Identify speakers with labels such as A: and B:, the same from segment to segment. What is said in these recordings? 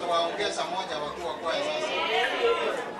A: kuwaongeza moja wakuu wa kwaya sasa.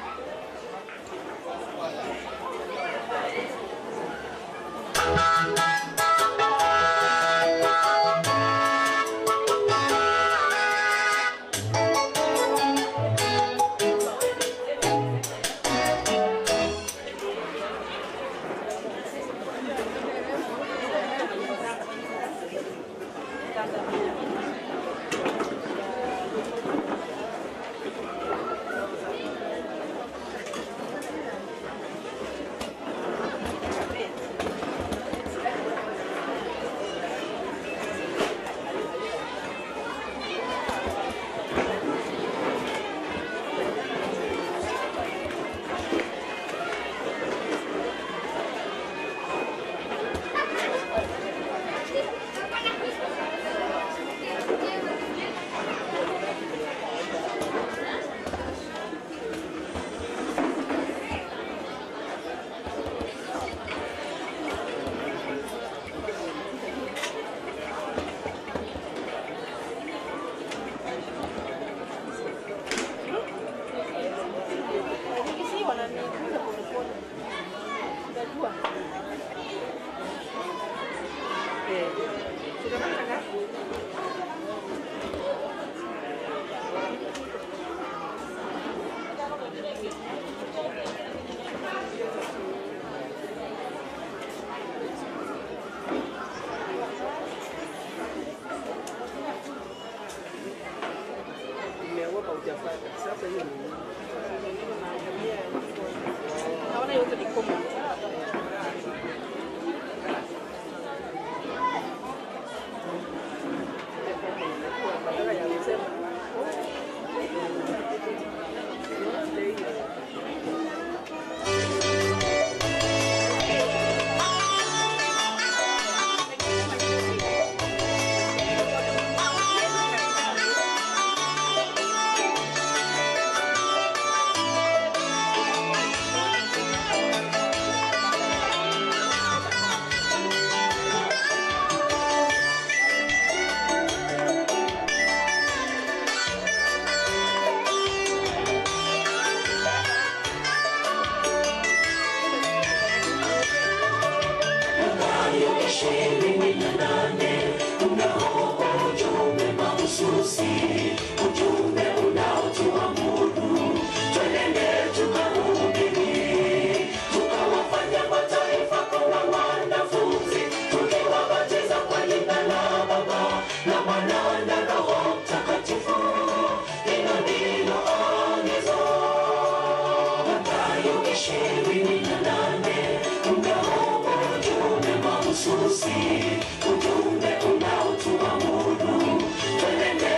B: Ujumbe unaotuamuru twende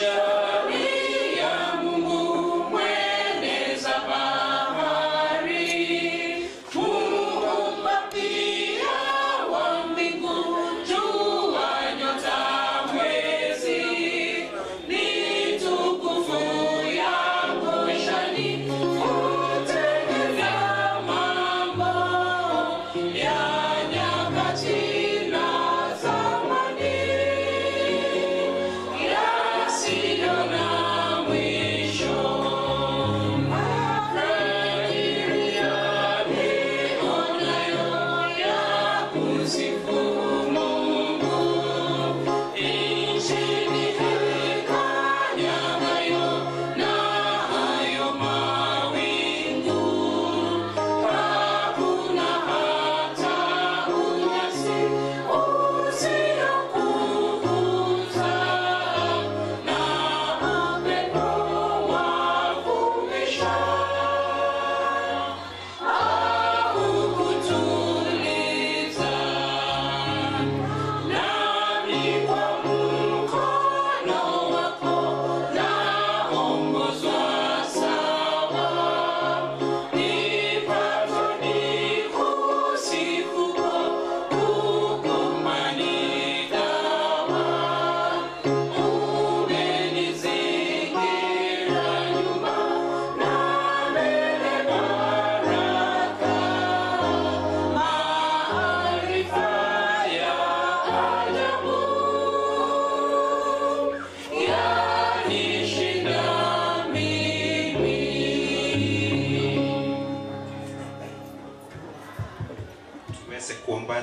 B: Shani ya Mungu mweneza bahari, Muumba pia wa mbingu, jua, nyota, mwezi, ni tukufu yako shani, utengeza mambo ya nyakati na zamani.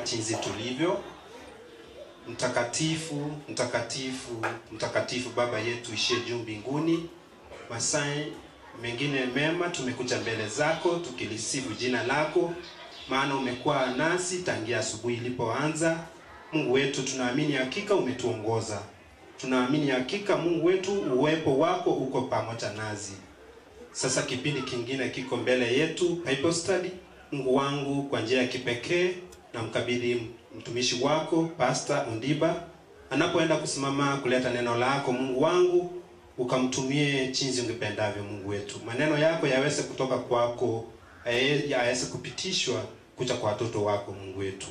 C: Jinsi tulivyo. Mtakatifu, mtakatifu, mtakatifu Baba yetu ishiye juu mbinguni, masaa mengine mema tumekuja mbele zako tukilisifu jina lako, maana umekuwa nasi tangia asubuhi ilipoanza. Mungu wetu, tunaamini hakika umetuongoza. Tunaamini hakika Mungu wetu uwepo wako uko pamoja nasi. Sasa kipindi kingine kiko mbele yetu, Bible study. Mungu wangu, kwa njia ya kipekee na mkabidhi mtumishi wako Pastor Undiba anapoenda kusimama kuleta neno lako. Mungu wangu, ukamtumie jinsi ungependavyo. Mungu wetu, maneno yako yaweze kutoka kwako, yaweze kupitishwa kuja kwa watoto wako. Mungu wetu,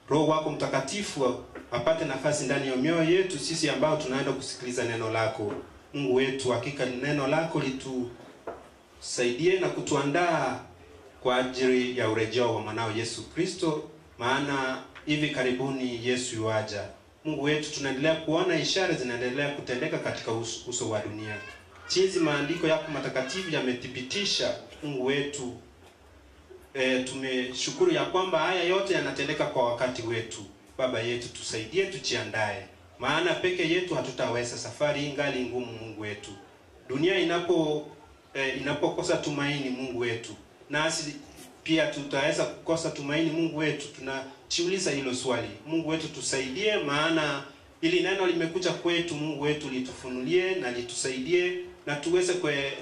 C: Roho wako Mtakatifu apate nafasi ndani ya mioyo yetu sisi ambao tunaenda kusikiliza neno lako. Mungu wetu, hakika neno lako litusaidie na kutuandaa kwa ajili ya urejeo wa mwanao Yesu Kristo, maana hivi karibuni Yesu yuaja. Mungu wetu, tunaendelea kuona ishara zinaendelea kutendeka katika uso wa dunia. Jinsi maandiko yako matakatifu yamethibitisha, Mungu wetu, tumeshukuru ya kwamba haya yote yanatendeka kwa wakati wetu. Baba yetu, tusaidie, tujiandae, maana peke yetu hatutaweza. Safari ingali ngumu. Mungu wetu, dunia inapokosa tumaini Mungu wetu, nasi pia tutaweza kukosa tumaini Mungu wetu. Tunajiuliza hilo swali. Mungu wetu tusaidie, maana ili neno limekuja kwetu. Mungu wetu litufunulie na litusaidie, na tuweze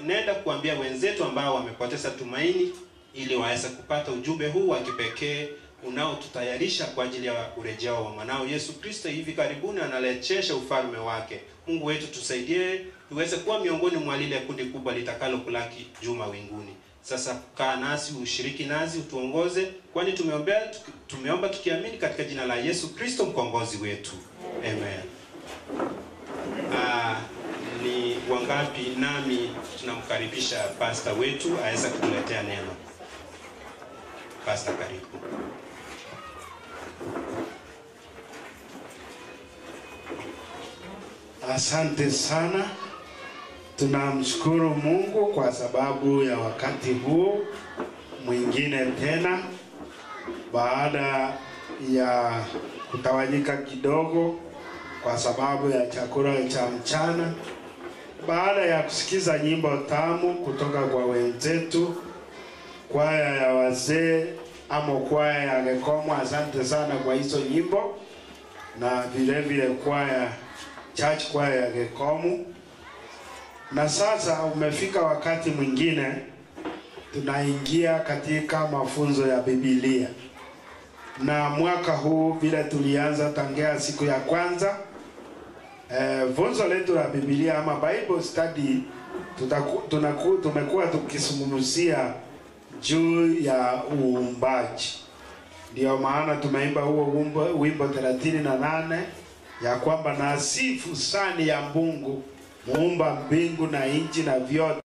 C: nenda kuambia wenzetu ambao wamepoteza tumaini, ili waweze kupata ujumbe huu wa kipekee unaotutayarisha kwa ajili ya urejeo wa mwanao Yesu Kristo. Hivi karibuni analejesha ufalme wake. Mungu wetu tusaidie, tuweze kuwa miongoni mwa lile kundi kubwa litakalo kulaki juma winguni. Sasa kaa nasi, ushiriki nasi, utuongoze, kwani tumeomba tukiamini katika jina la Yesu Kristo mkombozi wetu. Amen. Ni wangapi nami tunamkaribisha pastor wetu aweza kutuletea neno. Pastor, karibu.
D: Asante sana. Tunamshukuru Mungu kwa sababu ya wakati huu mwingine tena, baada ya kutawanyika kidogo kwa sababu ya chakula cha mchana, baada ya kusikiza nyimbo tamu kutoka kwa wenzetu kwaya ya wazee ama kwaya ya Gekomo. Asante sana kwa hizo nyimbo, na vile vile kwaya church kwaya ya Gekomo. Na sasa umefika wakati mwingine tunaingia katika mafunzo ya Biblia. Na mwaka huu vile tulianza tangia siku ya kwanza, funzo letu la Biblia ama Bible study, tumekuwa tukizungumzia juu ya uumbaji. Ndio maana tumeimba huo wimbo 38 ya kwamba nasifu sana ya Mungu muumba mbingu na nchi na vyote.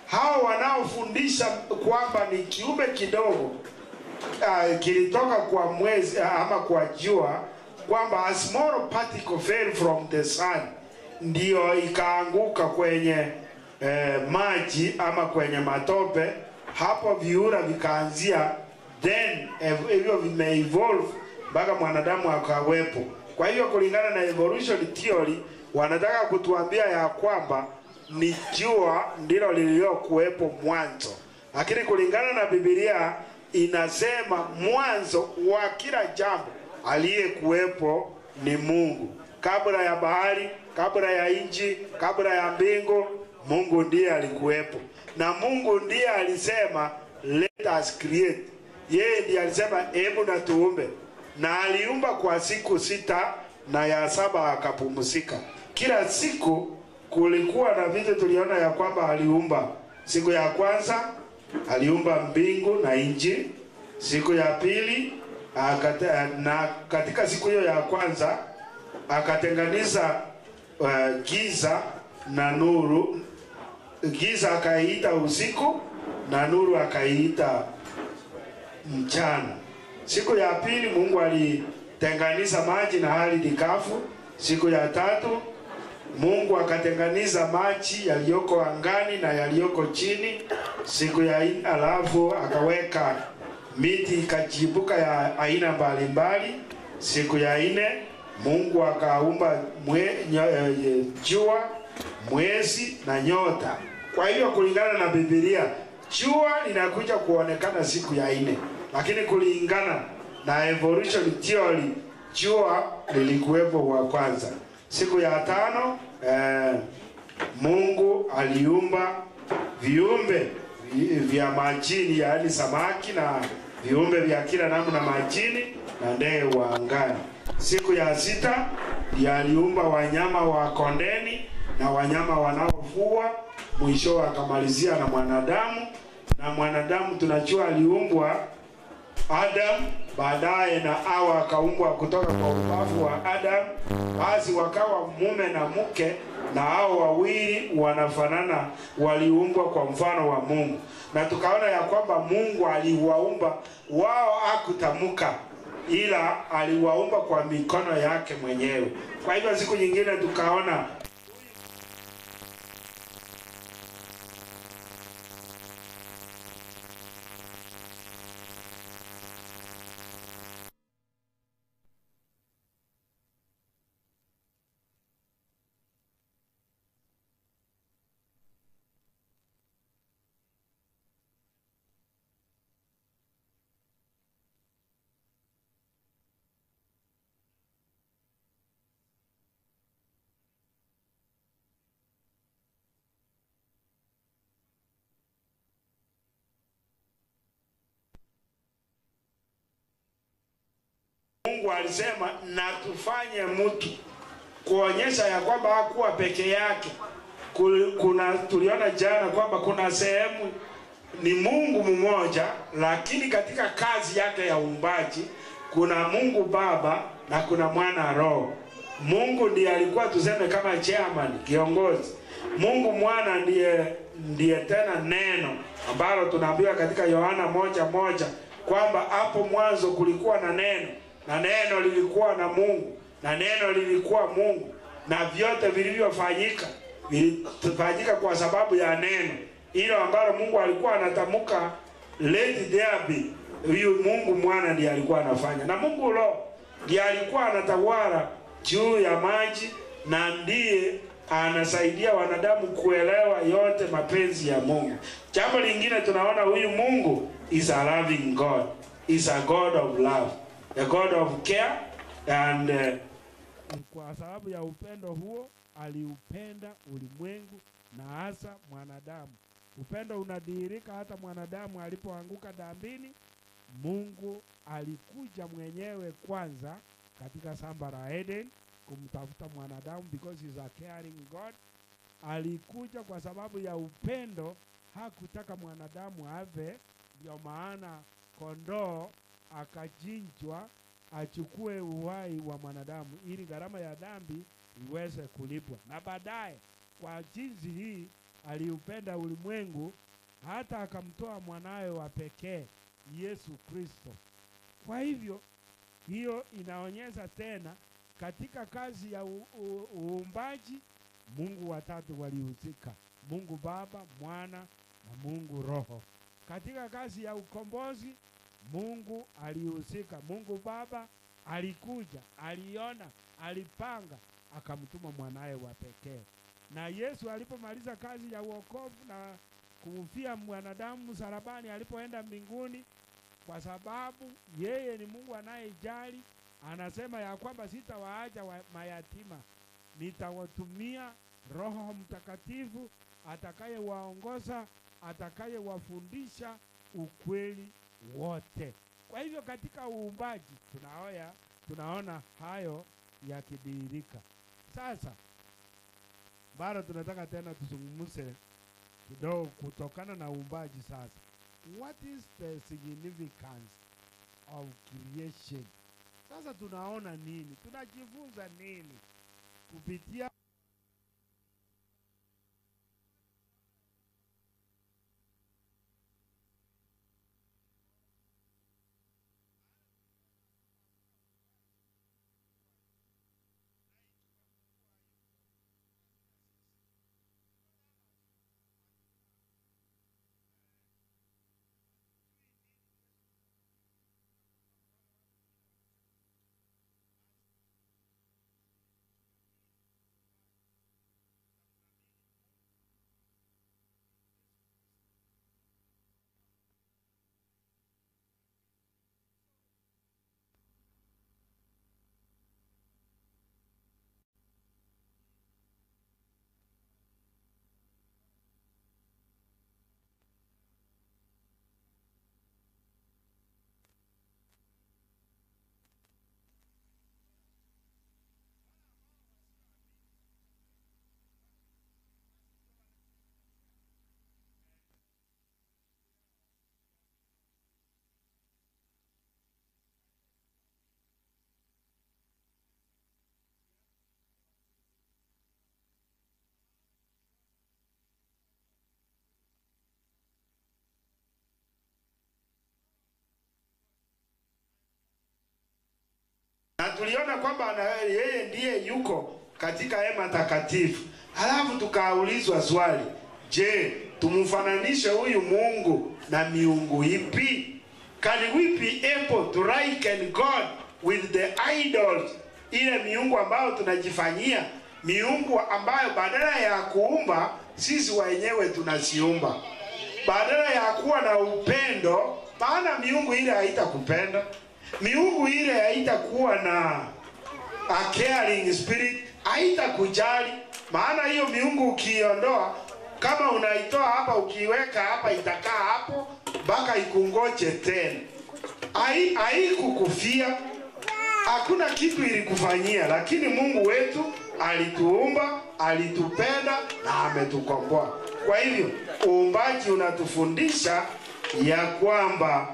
D: Hao wanaofundisha kwamba ni kiumbe kidogo kilitoka kwa mwezi ama kwa jua, kwamba a small particle fell from the sun, ndio ikaanguka kwenye maji ama kwenye matope, hapo viura vikaanzia, then hivyo vimeevolve mpaka mwanadamu akawepo. Kwa hiyo kulingana na evolution theory wanataka kutuambia ya kwamba ni jua ndilo lililokuwepo mwanzo, lakini kulingana na Biblia inasema mwanzo wa kila jambo aliyekuwepo ni Mungu. Kabla ya bahari, kabla ya nchi, kabla ya mbingu, Mungu ndiye alikuwepo. Na Mungu ndiye alisema let us create. Yeye ndiye alisema hebu na tuumbe, na aliumba kwa siku 6 na ya 7 akapumzika. Kila siku kulikuwa na vitu tuliona ya kwamba aliumba. Siku ya kwanza aliumba mbingu na nchi. Siku ya pili na katika siku hiyo ya kwanza akatenganisha giza na nuru. Giza akaiita usiku na nuru akaiita mchana. Siku ya pili Mungu alitenganisha maji na ardhi kavu. Siku ya tatu Mungu akatenganisha maji yaliyoko angani na yaliyoko chini. Siku ya nne alafu akaweka miti ikachipuka ya aina mbalimbali. Siku ya nne Mungu akaumba jua, mwezi na nyota. Kwa hiyo kulingana na Biblia, jua linakuja kuonekana siku ya nne, lakini kulingana na evolution theory jua lilikuwepo wa kwanza. Siku ya tano Mungu aliumba viumbe vya majini, yaani samaki na viumbe vya kila namna majini na ndege wa angani. Siku ya sita aliumba wanyama wa kondeni na wanyama wanaofugwa. Mwisho akamalizia na mwanadamu, na mwanadamu tunajua aliumbwa Adam, baadaye na Hawa akaumbwa kutoka kwa ubavu wa Adam. Basi wakawa mume na mke, na hao wawili wanafanana, waliumbwa kwa mfano wa Mungu. Na tukaona ya kwamba Mungu aliwaumba wao, hakutamka, ila aliwaumba kwa mikono yake mwenyewe. Kwa hivyo siku nyingine tukaona Mungu alisema na tufanye mtu, kuonyesha ya kwamba hakuwa peke yake. Tuliona jana kwamba kuna sehemu ni Mungu mmoja, lakini katika kazi yake ya uumbaji kuna Mungu Baba na kuna Mwana Roho. Mungu ndiye alikuwa tuseme kama chairman, kiongozi. Mungu Mwana ndiye tena neno, ambalo tunaambiwa katika Yohana 1:1 kwamba hapo mwanzo kulikuwa na neno, na neno lilikuwa na Mungu, na neno lilikuwa Mungu, na vyote vilifanyika kwa sababu ya neno hilo ambalo Mungu alikuwa anatamka, let there be. Huyu Mungu Mwana ndiye alikuwa anafanya, na Mungu Roho ndiye alikuwa anatawala juu ya maji, na ndiye anasaidia wanadamu kuelewa yote mapenzi ya Mungu. Jambo lingine tunaona huyu Mungu is a loving God, is a God of love, a God of care, and kwa sababu ya upendo huo aliupenda ulimwengu na hasa mwanadamu. Upendo unadhihirika hata mwanadamu alipoanguka dhambini. Mungu alikuja mwenyewe kwanza katika shamba la Eden kumtafuta mwanadamu, because he is a caring God. Alikuja kwa sababu ya upendo, hakutaka mwanadamu ave. Ndio maana kondoo akachinjwa achukue uhai wa mwanadamu, ili gharama ya dhambi iweze kulipwa. Na baadaye kwa jinsi hii aliupenda ulimwengu hata akamtoa mwanawe wa pekee, Yesu Kristo. Kwa hivyo hiyo inaonyesha tena katika kazi ya uumbaji Mungu watatu walihusika: Mungu Baba, Mwana na Mungu Roho. Katika kazi ya ukombozi Mungu alihusika. Mungu Baba alikuja, aliona, alipanga, akamtuma mwanae wa pekee. Na Yesu alipomaliza kazi ya wokovu na kumfia mwanadamu msalabani, alipoenda mbinguni, kwa sababu yeye ni Mungu anayejali, anasema ya kwamba sitawaacha mayatima, nitawatumia Roho Mtakatifu atakayewaongoza, atakayewafundisha ukweli wote. Kwa hivyo katika uumbaji tunaona hayo yakidhihirika. Sasa bado tunataka tena tuzungumze kidogo kutokana na uumbaji sasa. What is the significance of creation? Sasa tunaona nini? Tunajifunza nini kupitia na tuliona kwamba yeye ndiye yuko katika hema takatifu. Halafu tukaulizwa swali, je, tumfananishe huyu Mungu na miungu ipi? Can we be able to liken God with the idols, ile miungu ambayo tunajifanyia, miungu ambayo badala ya kuumba sisi wenyewe tunasiumba, badala ya kuwa na upendo, maana miungu ile haitakupenda, miungu ile haitakuwa na a caring spirit, haitakujali, maana hiyo miungu ukiondoa, kama unaitoa hapa ukiweka hapa itakaa hapo mpaka ikungoje tena. Haikukufia, hakuna kitu ilikufanyia, lakini Mungu wetu alituumba, alitupenda na ametukomboa. Kwa hivyo uumbaji unatufundisha ya kwamba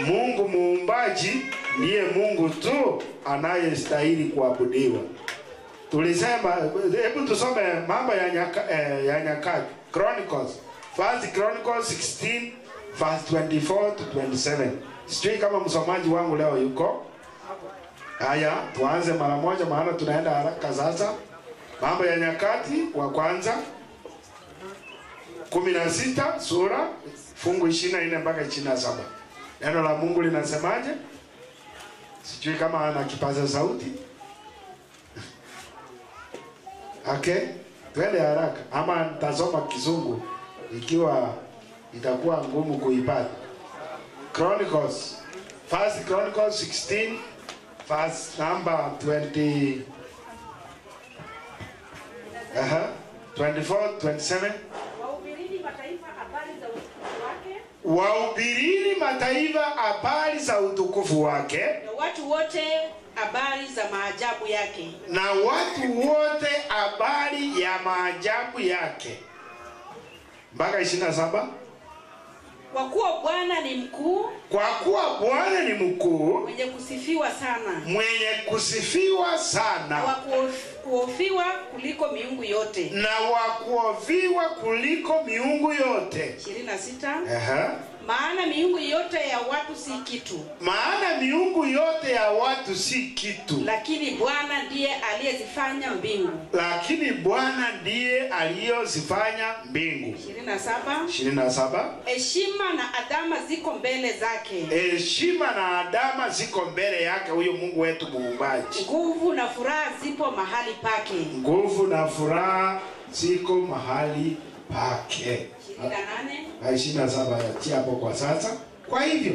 D: Mungu muumbaji ndiye Mungu tu anayestahili kuabudiwa. Tulisema, hebu tusome mambo ya Nyakati, Chronicles, First Chronicles 16 verse 24 to 27. Sijui kama msomaji wangu leo yuko. Haya, tuanze mara moja maana tunaenda haraka sasa. Mambo ya Nyakati wa kwanza 16 sura fungu 24 mpaka 27. Neno la Mungu linasemaje? Sijui kama ana kipaza sauti. Okay, twende haraka ama nitasoma Kizungu ikiwa itakuwa ngumu kuipata. Chronicles, First Chronicles 16 verse number 20 24 27.
E: Wahubirini mataifa habari za utukufu wake,
D: Wahubirini mataifa habari za utukufu wake,
E: na watu wote habari za maajabu yake,
D: na watu wote habari ya maajabu yake. Mpaka 27.
E: kwa kuwa Bwana ni mkuu,
D: Kwa kuwa Bwana ni mkuu,
E: mwenye kusifiwa sana,
D: mwenye kusifiwa
E: wa
D: sana,
E: kuhofiwa kuliko miungu yote.
D: na wa kuoviwa kuliko miungu yote.
E: 26. Maana miungu yote ya watu si kitu,
D: Maana miungu yote ya watu si kitu,
E: lakini Bwana ndiye aliyezifanya mbingu.
D: lakini Bwana ndiye aliyozifanya mbingu.
E: 27.
D: 27.
E: Heshima na adama ziko mbele zake,
D: Heshima na adama ziko mbele yake, huyo Mungu wetu muumbaji.
E: nguvu na furaha zipo mahali pake.
D: Nguvu na furaha ziko mahali pake.
E: 28.
D: 27 yatia hapo kwa sasa. Kwa hivyo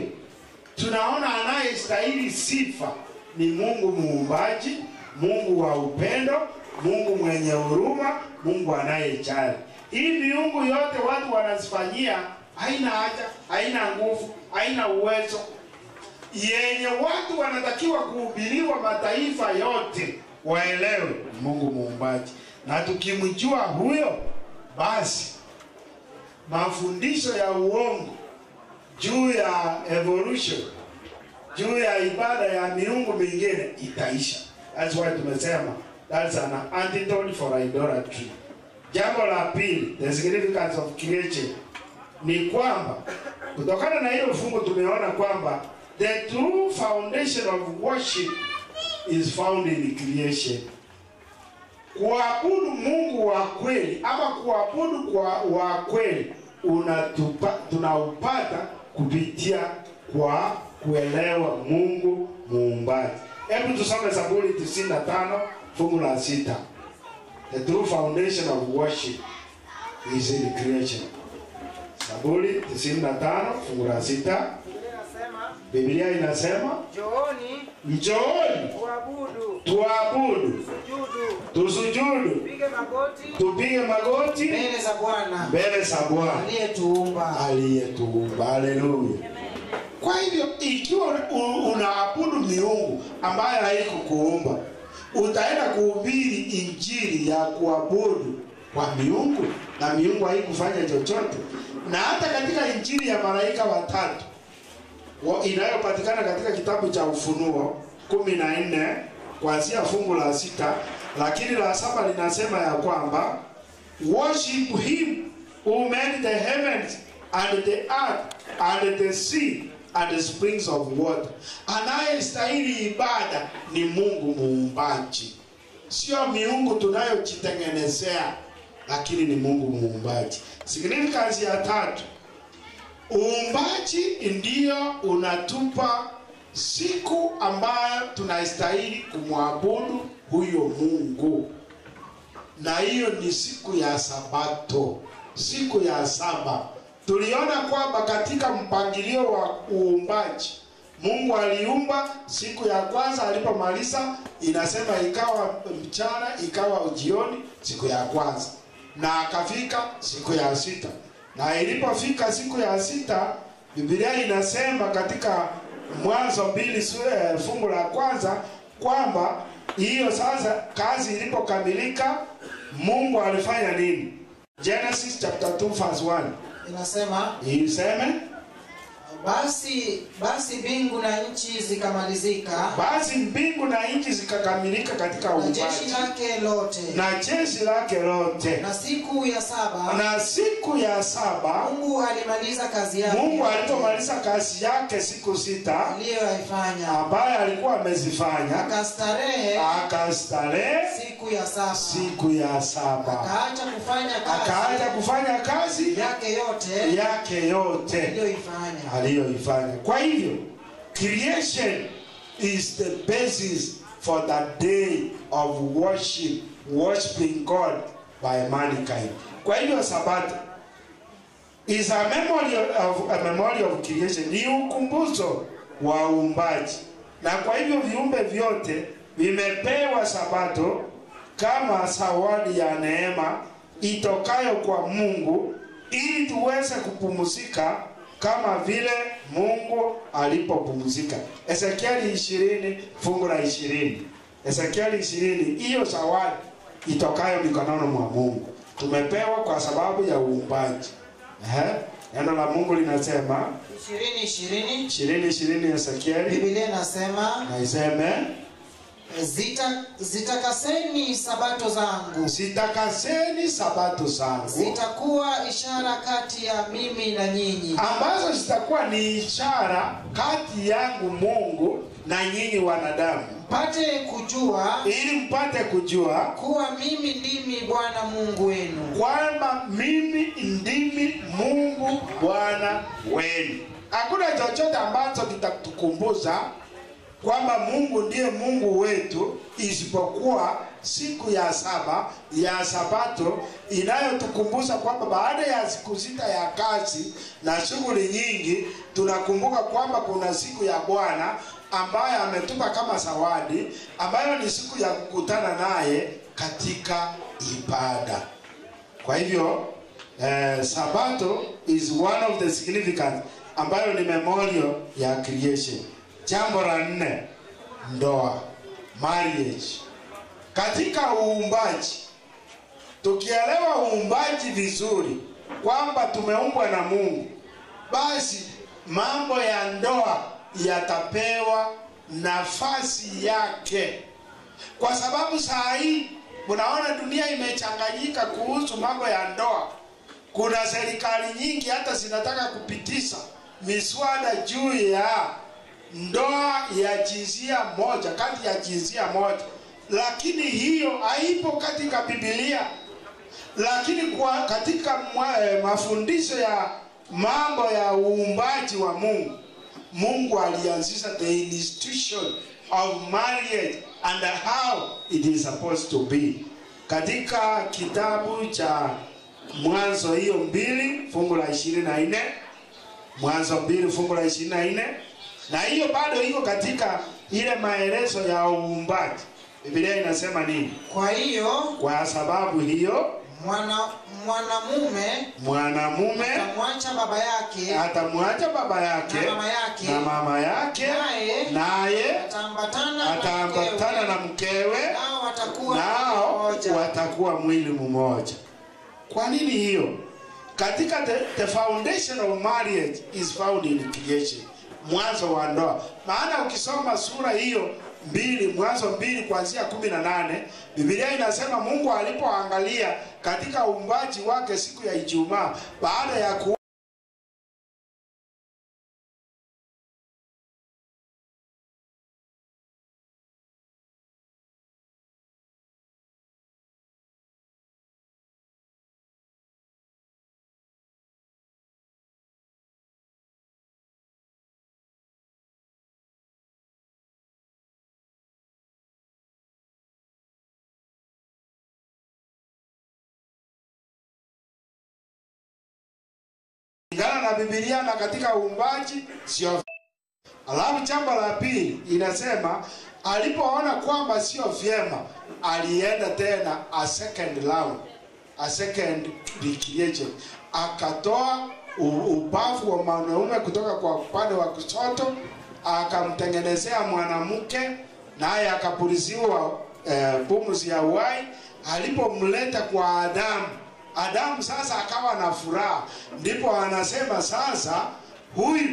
D: tunaona anayestahili sifa ni Mungu muumbaji, Mungu wa upendo, Mungu mwenye huruma, Mungu anayejali. Hii miungu yote watu wanazifanyia haina haja, haina nguvu, haina uwezo. Yenye watu wanatakiwa kuhubiriwa mataifa yote waelewe Mungu muumbaji. Na tukimjua huyo, basi mafundisho ya uongo juu ya evolution, juu ya ibada ya miungu mingine itaisha. That's why tumesema that's an antidote for idolatry. Jambo la pili, the significance of creation, ni kwamba kutokana na hilo fungu tumeona kwamba the true foundation of worship is found in creation. Kuabudu Mungu wa kweli ama kuabudu kwa wa kweli tunaupata kupitia kwa kuelewa Mungu muumbaji. Hebu tusome Zaburi 95 fungu la 6. The true foundation of worship is in creation. Zaburi 95 fungu la 6. Biblia inasema njooni tuabudu, tusujudu, tupige magoti mbele za Bwana aliyetuumba. Haleluya. Kwa hivyo ikiwa unaabudu miungu ambayo haikukuumba, utaenda kuhubiri injili ya kuabudu kwa miungu na miungu haikufanya chochote. Na hata katika injili ya malaika watatu inayopatikana katika kitabu cha Ufunuo 14 kuanzia fungu la 6, lakini la 7 linasema ya kwamba worship him who made the heavens and the earth and the sea and the springs of water. Anayestahili ibada ni Mungu muumbaji, sio miungu tunayojitengenezea, lakini ni Mungu muumbaji. Significance ya tatu, uumbaji ndio unatupa siku ambayo tunastahili kumwabudu huyo Mungu, na hiyo ni siku ya Sabato, siku ya saba. Tuliona kwamba katika mpangilio wa uumbaji Mungu aliumba siku ya kwanza, alipomaliza inasema ikawa mchana ikawa jioni siku ya kwanza, na akafika siku ya sita. Na ilipofika siku ya sita, Biblia inasema katika Mwanzo 2 fungu la kwanza kwamba hiyo sasa kazi ilipokamilika Mungu alifanya nini? Genesis chapter 2 verse 1
A: inasema basi mbingu na nchi zikamalizika.
D: Basi mbingu na nchi zikakamilika katika uumbaji. Na jeshi lake lote.
A: Na siku ya saba. Mungu alimaliza kazi yake.
D: Mungu alipomaliza kazi yake siku sita
A: aliyoifanya,
D: ambaye alikuwa amezifanya, akastarehe siku ya saba. Akaacha kufanya kazi yake yote aliyoifanya. Kwa hivyo creation is the basis for the day of worshiping God by mankind. Kwa hivyo Sabato is a memory of creation, ni ukumbusho wa uumbaji. Na kwa hivyo viumbe vyote vimepewa Sabato kama zawadi ya neema itokayo kwa Mungu, ili tuweze kupumzika kama vile Mungu alipopumzika. Ezekieli 20 fungu la 20. Ezekieli 20, hiyo zawadi itokayo mikononi mwa Mungu tumepewa kwa sababu ya uumbaji. Neno la Mungu linasema 20 Ezekieli.
A: Biblia inasema
D: na iseme
A: zitakaseni sabato zangu, zitakuwa ishara kati ya mimi na nyinyi,
D: ambazo zitakuwa ni ishara kati yangu Mungu na nyinyi wanadamu, ili mpate kujua
A: kuwa mimi ndimi Bwana Mungu wenu,
D: kwamba mimi ndimi Mungu Bwana wenu. Hakuna chochote ambacho kitatukumbusha kwamba Mungu ndiye Mungu wetu isipokuwa siku ya saba ya Sabato, inayotukumbusha kwamba baada ya siku sita ya kazi na shughuli nyingi, tunakumbuka kwamba kuna siku ya Bwana ambayo ametupa kama zawadi, ambayo ni siku ya kukutana naye katika ibada. Kwa hivyo Sabato is one of the significance ambayo ni memorial ya creation. Jambo la 4, ndoa, marriage. Katika uumbaji tukielewa uumbaji vizuri kwamba tumeumbwa na Mungu, basi mambo ya ndoa yatapewa nafasi yake. Kwa sababu saa hii unaona dunia imechanganyika kuhusu mambo ya ndoa. Kuna serikali nyingi hata zinataka kupitisha miswada juu ya ndoa ya jinsia moja, kati ya jinsia moja, lakini hiyo haipo katika Biblia. Lakini katika mafundisho ya mambo ya uumbaji wa Mungu, Mungu alianzisha the institution of marriage and how it is supposed to be. Katika kitabu cha Mwanzo hiyo 2 fungu la 24, Mwanzo 2 fungu la 24, na hiyo bado iko katika ile maelezo ya uumbaji. Biblia inasema nini?
A: Kwa hiyo,
D: kwa sababu hiyo mwanamume atamwacha baba yake na mama yake, naye ataambatana na mkewe, nao watakuwa mwili mmoja. Kwa nini hiyo? Katika the foundation of marriage is found in creation, mwanzo wa ndoa. Maana ukisoma sura hiyo 2, Mwanzo 2 kuanzia 18, Biblia inasema Mungu alipoangalia katika uumbaji wake siku ya Ijumaa baada ya kulingana na Biblia na katika uumbaji sio. Alafu jambo la pili inasema alipoona kwamba sio vyema, alienda tena a second round, a second recreation. Akatoa ubavu wa mwanaume kutoka kwa upande wa kushoto, akamtengenezea mwanamke, naye akapuliziwa pumzi ya uhai. Alipomleta kwa Adamu sasa akawa na furaha. Ndipo anasema sasa huyu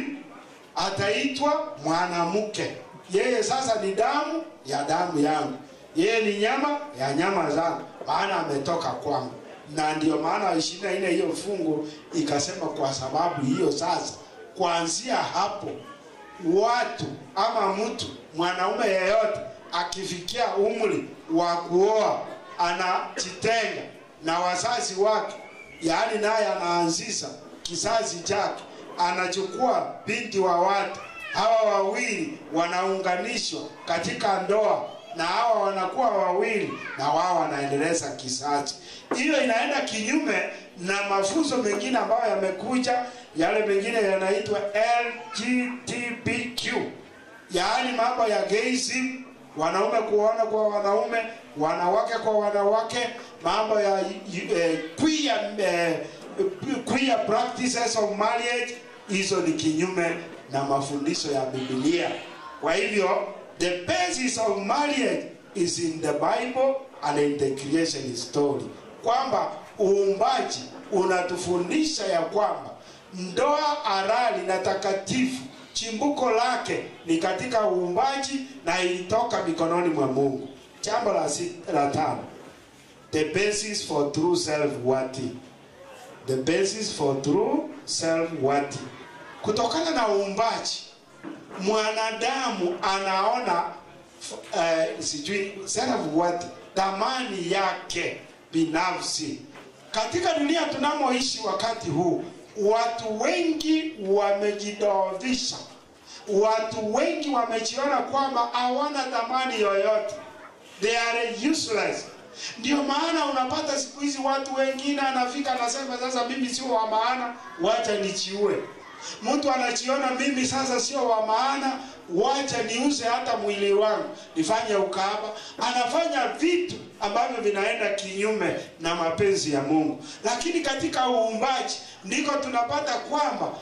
D: ataitwa mwanamke. Yeye sasa ni damu ya damu yangu, yeye ni nyama ya nyama zangu, maana ametoka kwangu. Na ndio maana 24 hiyo fungu ikasema kwa sababu hiyo sasa kuanzia hapo watu ama mtu mwanaume yeyote akifikia umri wa kuoa anajitenga na wazazi wake, yaani naye anaanzisha kizazi chake, anachukua binti wa watu. Hawa wawili wanaunganishwa katika ndoa na hawa wanakuwa wawili na wao wanaendeleza kizazi. Hiyo inaenda kinyume na mafunzo mengine ambayo yamekuja, yale mengine yanaitwa LGBTQ, yaani mambo ya gayism, wanaume kuona kwa wanaume, wanawake kwa wanawake, mambo ya queer practices of marriage. Hizo ni kinyume na mafundisho ya Biblia. Kwa hivyo the basis of marriage is in the Bible and in the creation story, kwamba uumbaji unatufundisha ya kwamba ndoa halali na takatifu chimbuko lake ni katika uumbaji na ilitoka mikononi mwa Mungu. Jambo la 5, the basis for true self-worth. The basis for true self-worth. Kutokana na uumbaji mwanadamu anaona self-worth, thamani yake binafsi. Katika dunia tunamoishi wakati huu, watu wengi wamejidhoofisha. Watu wengi wamejiona kwamba hawana thamani yoyote. They are useless. Ndio maana unapata siku hizi watu wengine anafika anasema sasa mimi sio wa maana, wacha nijiue. Mtu anajiona mimi sasa sio wa maana, wacha niuze hata mwili wangu, nifanye ukahaba. Anafanya vitu ambavyo vinaenda kinyume na mapenzi ya Mungu. Lakini katika uumbaji ndiko tunapata kwamba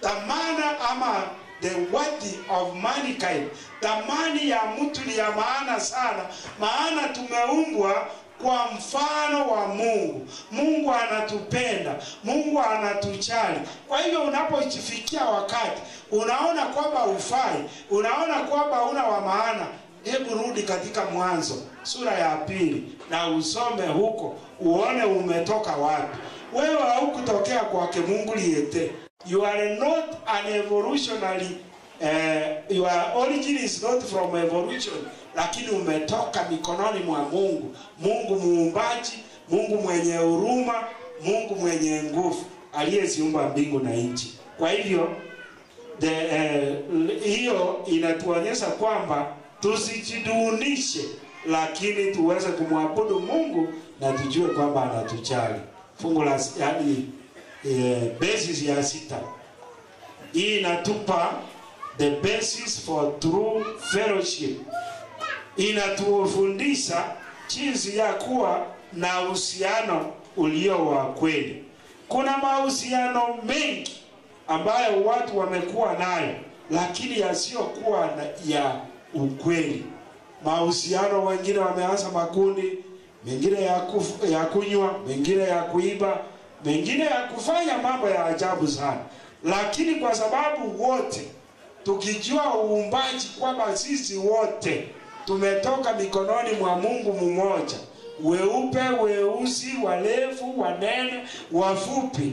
D: thamana ama the worth of mankind, thamani ya mtu ni ya maana sana, maana tumeumbwa kwa mfano wa Mungu. Mungu anatupenda, Mungu anatujali. Kwa hivyo unapojifikia wakati unaona kwamba ufai, unaona kwamba una wa maana, hebu rudi katika Mwanzo sura ya 2 na usome huko uone umetoka wapi. Wewe haukutokea kwake Mungu liyete. You are not an evolutionary your origin is not from evolution, lakini umetoka mikononi mwa Mungu. Mungu muumbaji, Mungu mwenye huruma, Mungu mwenye nguvu, aliyeziumba mbingu na nchi. Kwa hivyo hiyo inatuonyesha kwamba tusijidunishe, lakini tuweze kumwabudu Mungu na tujue kwamba anatujali. Fungu la basis ya 6 hii inatupa the basis for true fellowship. Inatufundisha jinsi ya kuwa na uhusiano ulio wa kweli. Kuna mahusiano mengi ambayo watu wamekuwa nayo, lakini yasiokuwa ya ukweli. Mahusiano, wengine wameanza makundi, mengine ya kunywa, mengine ya kuiba, mengine ya kufanya mambo ya ajabu sana. Lakini kwa sababu wote tukijua uumbaji kwamba sisi wote tumetoka mikononi mwa Mungu mmoja, weupe, weusi, warefu, wanene, wafupi,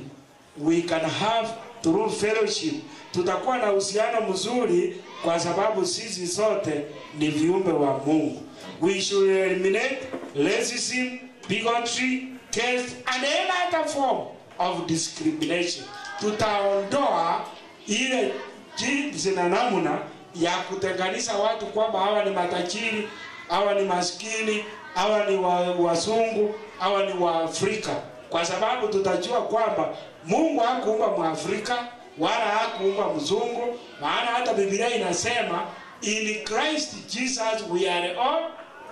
D: we can have true fellowship. Tutakuwa na uhusiano mzuri kwa sababu sisi sote ni viumbe wa Mungu. We should eliminate racism, bigotry, caste and any other form of discrimination. Tutaondoa ile jinsi na namna ya kutenganisha watu kwamba hawa ni matajiri, hawa ni maskini, hawa ni wazungu, hawa ni Waafrika, kwa sababu tutajua kwamba Mungu hakuumba Mwafrika wala hakuumba mzungu. Maana hata Biblia inasema in Christ Jesus we are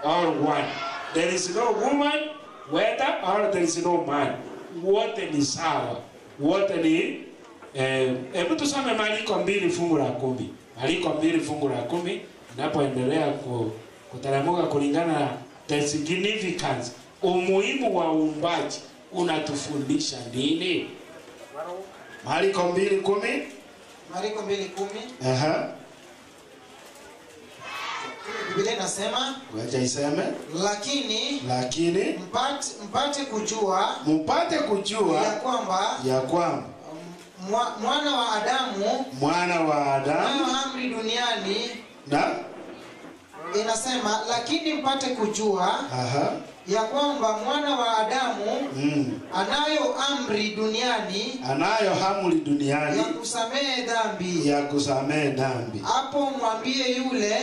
D: all one. There is no woman whether or there is no man. Wote ni sawa, wote ni hebu tusome Marko 2 fungu la 10. Marko 2 fungu la 10 inapoendelea kutaramuka kulingana na the significance, umuhimu wa uumbaji unatufundisha nini? Marko 2:10.
A: Marko 2:10.
D: Aha.
A: Biblia inasema,
D: wacha iseme,
A: lakini mpate kujua ya kwamba mwana wa Adamu amri duniani.
D: Na
A: inasema lakini mpate kujua ya kwamba mwana wa Adamu anayo amri duniani ya kusamehe dhambi. Hapo mwambie yule,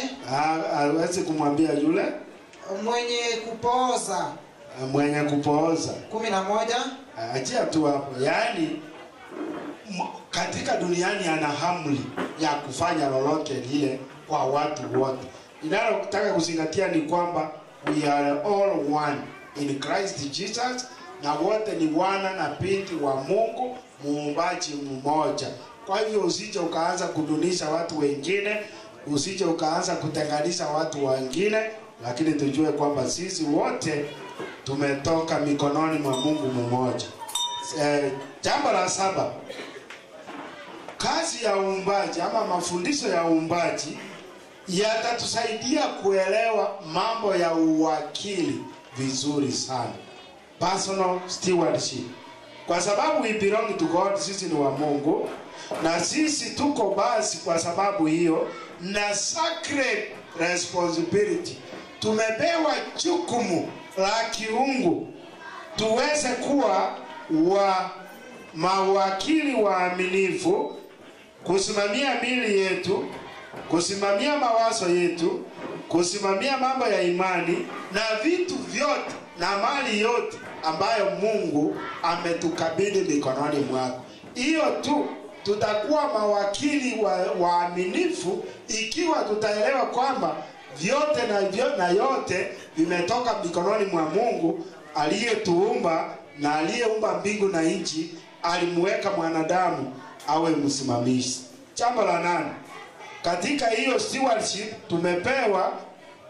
D: hawezi kumwambia yule
A: mwenye kupooza 11.
D: Achia tu hapo. Yaani katika duniani ana amri ya kufanya lolote lile kwa watu wote. Inalotaka kuzingatia ni kwamba we are all one in Christ Jesus, na wote ni wana na binti wa Mungu muumbaji mmoja. Kwa hivyo usije ukaanza kudunisha watu wengine, usije ukaanza kutenganisha watu wengine, lakini tujue kwamba sisi wote tumetoka mikononi mwa Mungu mmoja. Jambo la 7. Kazi ya uumbaji ama mafundisho ya uumbaji yatatusaidia kuelewa mambo ya uwakili vizuri sana. Personal stewardship. Kwa sababu we belong to God, sisi ni wa Mungu, na sisi tuko basi kwa sababu hiyo na sacred responsibility. Tumepewa jukumu la kiungu tuweze kuwa mawakili waaminifu, kusimamia mili yetu, kusimamia mawazo yetu, kusimamia mambo ya imani na vitu vyote na mali yote ambayo Mungu ametukabidhi mikononi mwako. Hiyo tu tutakuwa mawakili waaminifu ikiwa tutaelewa kwamba vyote na yote vimetoka mikononi mwa Mungu aliyetuumba na aliyeumba mbingu na nchi. Alimweka mwanadamu awe msimamizi. Jambo la 8. Katika hiyo stewardship tumepewa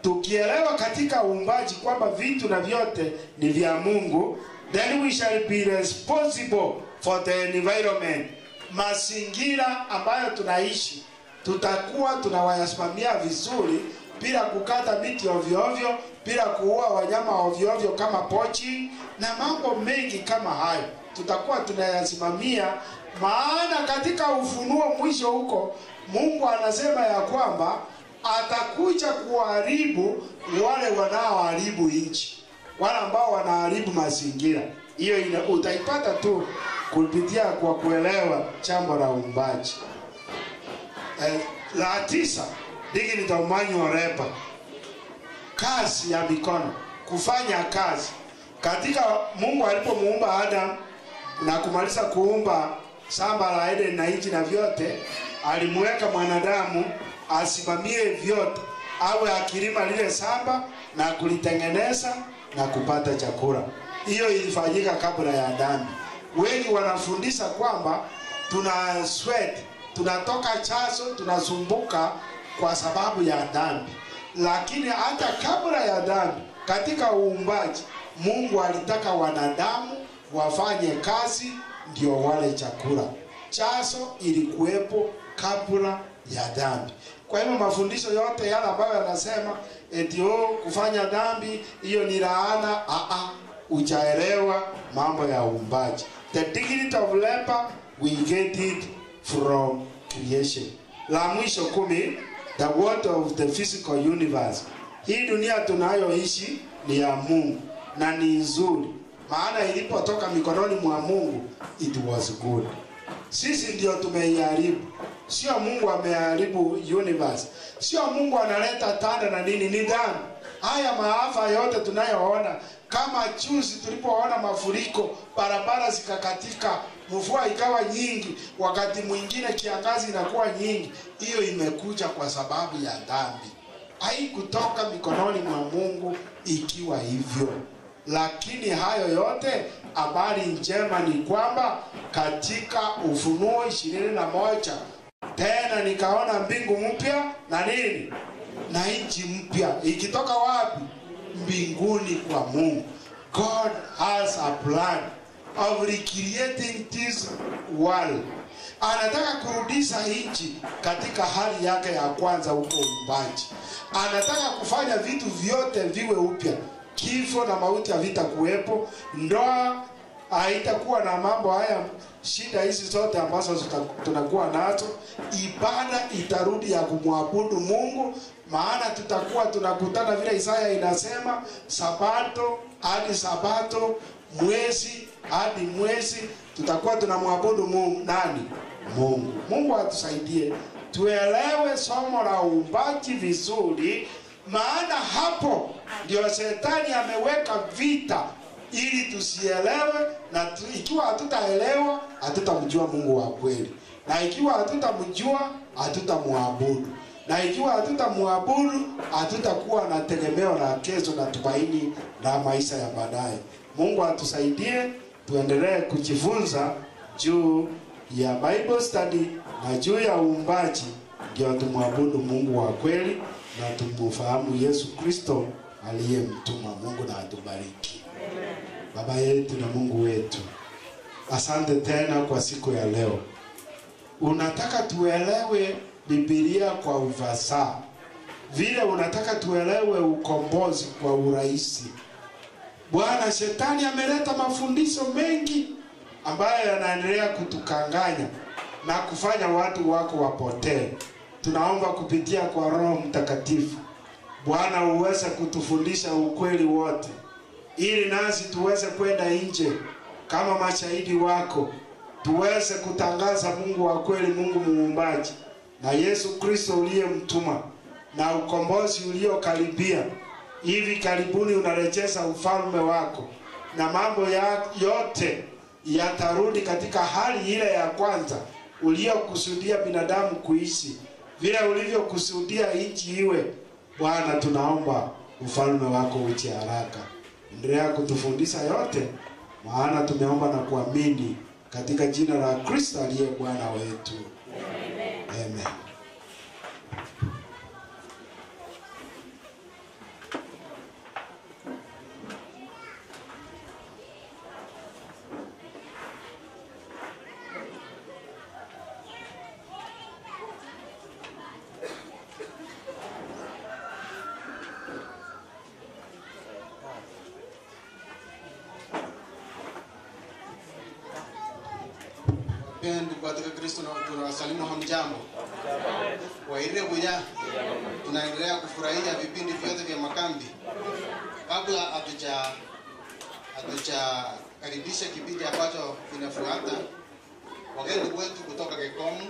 D: Tukielewa katika uumbaji kwamba vitu na vyote ni vya Mungu, then we shall be responsible for the environment. Mazingira ambayo tunaishi tutakuwa tunawayasimamia vizuri, bila kukata miti ovyo ovyo, bila kuua wanyama ovyo ovyo kama pochi na mambo mengi kama hayo. Tutakuwa tunayasimamia, maana katika Ufunuo mwisho huko Mungu anasema ya kwamba atakuja kuharibu wale wanaoharibu nchi, wale ambao wanaharibu mazingira. Hiyo utaipata tu kupitia kwa kuelewa jambo la uumbaji. La 9, digital manual labor, kazi ya mikono, kufanya kazi. Katika Mungu alipomuumba Adam na kumaliza kuumba shamba la Eden na nchi na vyote, alimweka mwanadamu asimamie vyote, awe akilima lile shamba na kulitengeneza na kupata chakula. Hiyo ilifanyika kabla ya dhambi. Wengi wanafundisha kwamba tuna sweat, tunatoka jasho, tunasumbuka kwa sababu ya dhambi. Lakini hata kabla ya dhambi, katika uumbaji, Mungu alitaka wanadamu wafanye kazi ndio wale chakula. Jasho ilikuwepo kabla ya dhambi. Kwa hivyo mafundisho yote yale ambayo yanasema eti kufanya dhambi hiyo ni laana, hujaelewa mambo ya uumbaji. The dignity of labor we get it from creation. La mwisho 10, the world of the physical universe. Hii dunia tunayoishi ni ya Mungu na ni nzuri, maana ilipotoka mikononi mwa Mungu it was good. Sisi ndio tumeiharibu, sio Mungu ameharibu universe. Sio Mungu analeta tanda na nini, ni dhambi. Haya maafa yote tunayoona, kama juzi tulipoona mafuriko, barabara zikakatika, mvua ikawa nyingi, wakati mwingine kiangazi inakuwa nyingi, hiyo imekuja kwa sababu ya dhambi. Haikutoka mikononi mwa Mungu ikiwa hivyo. Lakini hayo yote, habari njema ni kwamba katika Ufunuo 21 tena nikaona mbingu mpya na nini, na nchi mpya. Ikitoka wapi? Mbinguni kwa Mungu. God has a plan of recreating this world. Anataka kurudisha nchi katika hali yake ya kwanza huko uumbaji. Anataka kufanya vitu vyote viwe upya. Kifo na mauti havitakuwepo, ndoa haitakuwa na mambo haya, shida hizi zote ambazo tunakuwa nazo. Ibada itarudi ya kumwabudu Mungu, maana tutakuwa tunakutana vile Isaya inasema, sabato hadi sabato, mwezi hadi mwezi, tutakuwa tunamwabudu Mungu. Nani? Mungu. Mungu atusaidie tuelewe somo la uumbaji vizuri, maana hapo ndio shetani ameweka vita ili tusielewe, na ikiwa hatutaelewa hatutamjua Mungu wa kweli, na ikiwa hatutamjua hatutamwabudu, na ikiwa hatutamwabudu hatutakuwa na tegemeo la kesho na tumaini la maisha ya baadaye. Mungu atusaidie tuendelee kujifunza juu ya Bible study na juu ya uumbaji, ndio tumwabudu Mungu wa kweli na tumfahamu Yesu Kristo aliyemtuma. Mungu na atubariki. Amen. Baba yetu na Mungu wetu, asante tena kwa siku ya leo. Unataka tuelewe Biblia kwa ufasaha, vile unataka tuelewe ukombozi kwa urahisi. Bwana, shetani ameleta mafundisho mengi ambayo yanaendelea kutukanganya na kufanya watu wako wapotee. Tunaomba kupitia kwa Roho Mtakatifu, Bwana, uweze kutufundisha ukweli wote, ili nasi tuweze kwenda nje kama mashahidi wako, tuweze kutangaza Mungu wa kweli, Mungu muumbaji, na Yesu Kristo uliyemtuma, na ukombozi uliokaribia. Hivi karibuni unarejesha ufalme wako, na mambo yote yatarudi katika hali ile ya kwanza uliokusudia binadamu kuishi, vile ulivyokusudia nchi iwe. Bwana, tunaomba ufalme wako uje haraka. Endelea kutufundisha yote, maana tumeomba na kuamini katika jina la Kristo aliye Bwana wetu. Amen. Amen.
F: Ndugu katika Kristo na tunawasalimu hamjambo. Wairire kuja. Tunaendelea kufurahia vipindi vyote vya makambi. Kabla hatujakaribisha kipindi ambacho kinafuata, wageni wetu kutoka Kekomu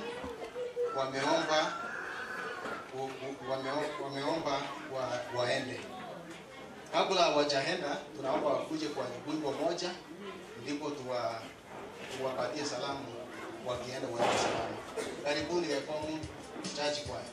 F: wameomba waende. Kabla hawajaenda, tunaomba wakuje kwa wimbo moja ndipo tuwapatie salamu wakienda waende salamu. Karibuni Kekomu Church Choir.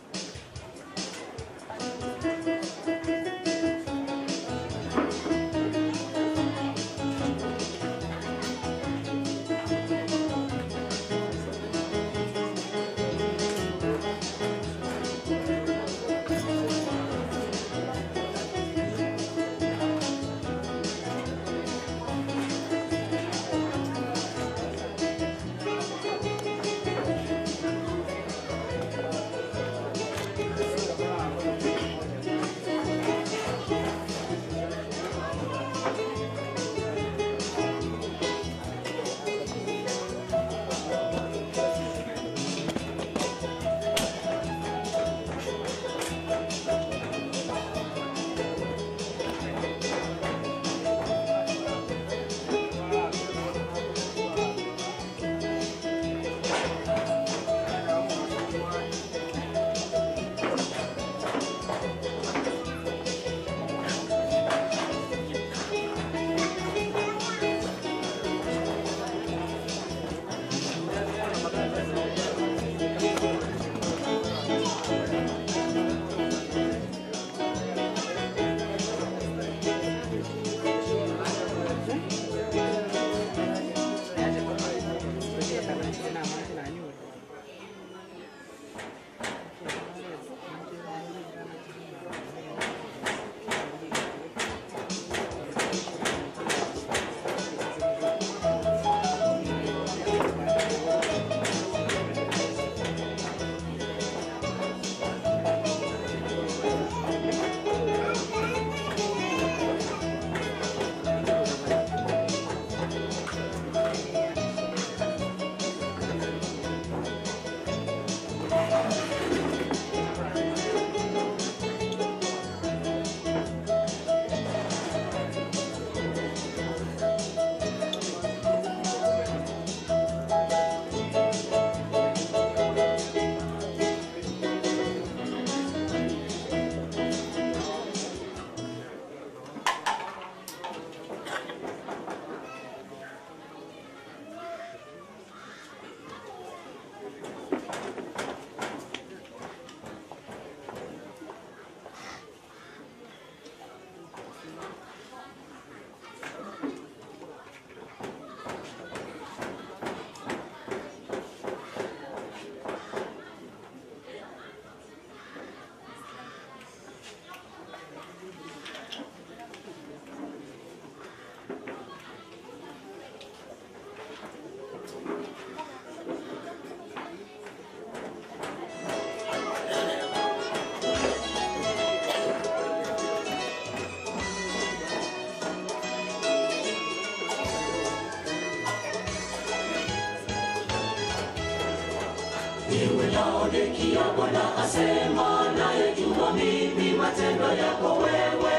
B: Ewe Laodikia, Bwana asema naye jua mimi matendo yako wewe.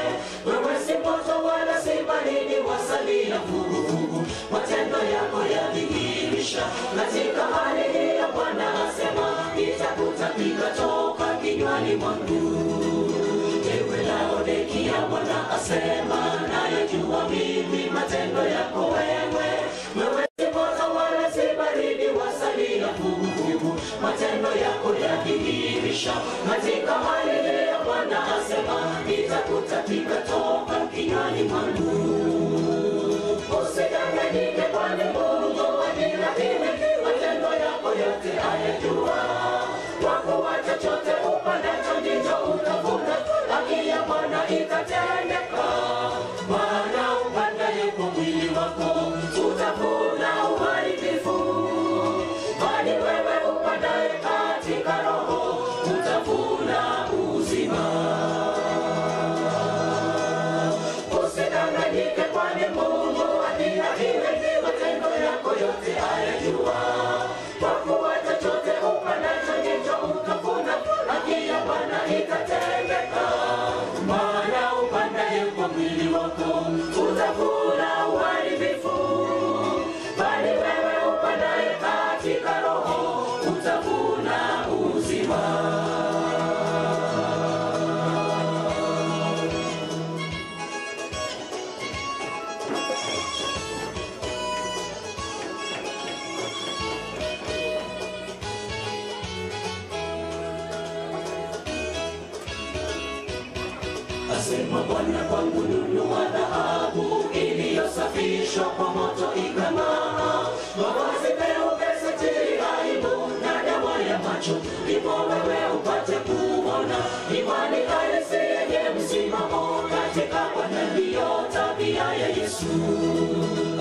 B: Wewe si moto wala si baridi, wasalia vuguvugu. Matendo yako yadhihirisha. Katika hali hiyo Bwana asema nitakutapika toka kinywani mwangu. Ewe Laodikia, Bwana asema naye jua mimi matendo yako wewe. Wewe si moto wala si baridi, wasalia vuguvugu. Matendo yako yadhihirisha. Katika hali hiyo Bwana asema nitakutapika toka kinywani mwangu. Usidanganyike, kwani Mungu adilakini matendo yako yote ayajua. Kwa kuwa chochote upandacho ndicho utavuna, haki ya Bwana itatendeka. Maana upandaye kwa mwili wako utavuna uharibifu, bali wewe upandaye katika Roho utavuna uzima. Usidanganyike, kwani Mungu adilakini matendo yako yote ayajua. Asema Bwana, kwangu nunua dhahabu iliyosafishwa kwa moto ikang'aa, mavazi meupe sitiri aibu na dawa ya macho, ndipo wewe upate kuona. Imani halisi yenye msimamo katika Bwana ndiyo tabia ya Yesu.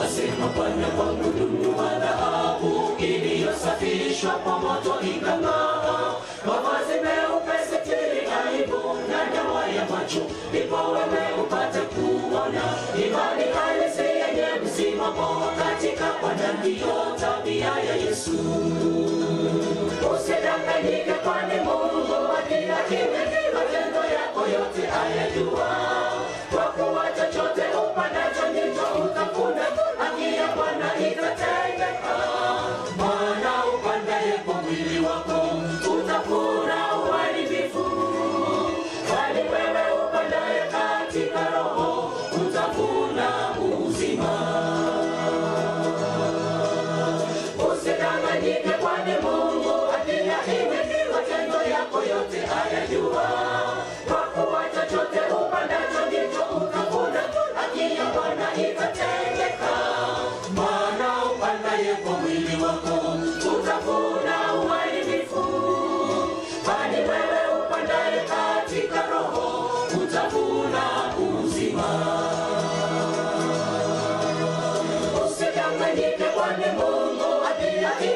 B: Asema Bwana, kwangu nunua dhahabu iliyosafishwa kwa moto ikang'aa, mavazi meupe sitiri aibu na dawa ya macho, ndipo wewe upate kuona. Imani halisi yenye msimamo katika Bwana ndiyo tabia ya Yesu. Usidanganyike, kwani Mungu hakiwi, matendo yako yote ayajua. Kwa kuwa chochote upandacho ndicho utavuna, haki ya Bwana itatendeka. Maana upandaye kwa mwili wako utavuna uharibifu, bali wewe upandaye katika Roho utavuna uzima. Usidanganyike, kwani Mungu hakiwi, matendo yako yote ayajua. Kwa kuwa chochote upandacho ndicho utavuna, haki ya Bwana itatendeka. Maana upandaye kwa mwili wako utavuna uharibifu, bali wewe upandaye katika Roho utavuna uzima. Usidanganyike, kwani Mungu hakiwi,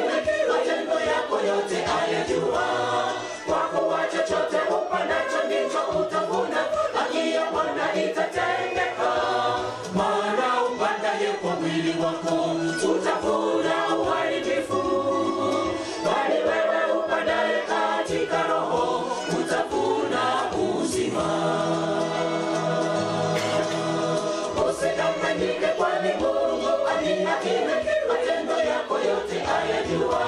B: matendo yako yote ayajua. Kwa kuwa chochote upandacho ndicho utavuna, haki ya Bwana itatendeka. Maana upandaye kwa mwili wako utavuna uharibifu, bali wewe upandaye katika Roho utavuna uzima. Usidanganyike, kwani Mungu hakiwi, matendo yako yote ayajua.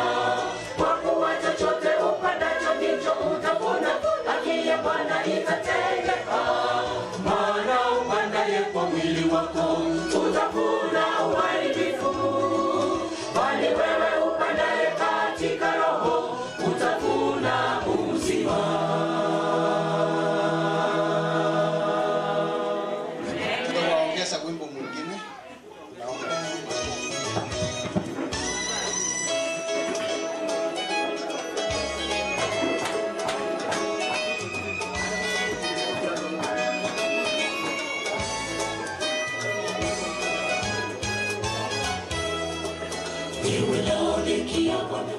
B: Kwa kuwa chochote upandacho ndicho utavuna, haki ya Bwana itatendeka. Maana upandaye kwa mwili wako utavuna uharibifu, bali wewe upandaye katika Roho utavuna uzima.
F: Tunaongeza wimbo mwingine.
B: Iwe Laodikia Bwana.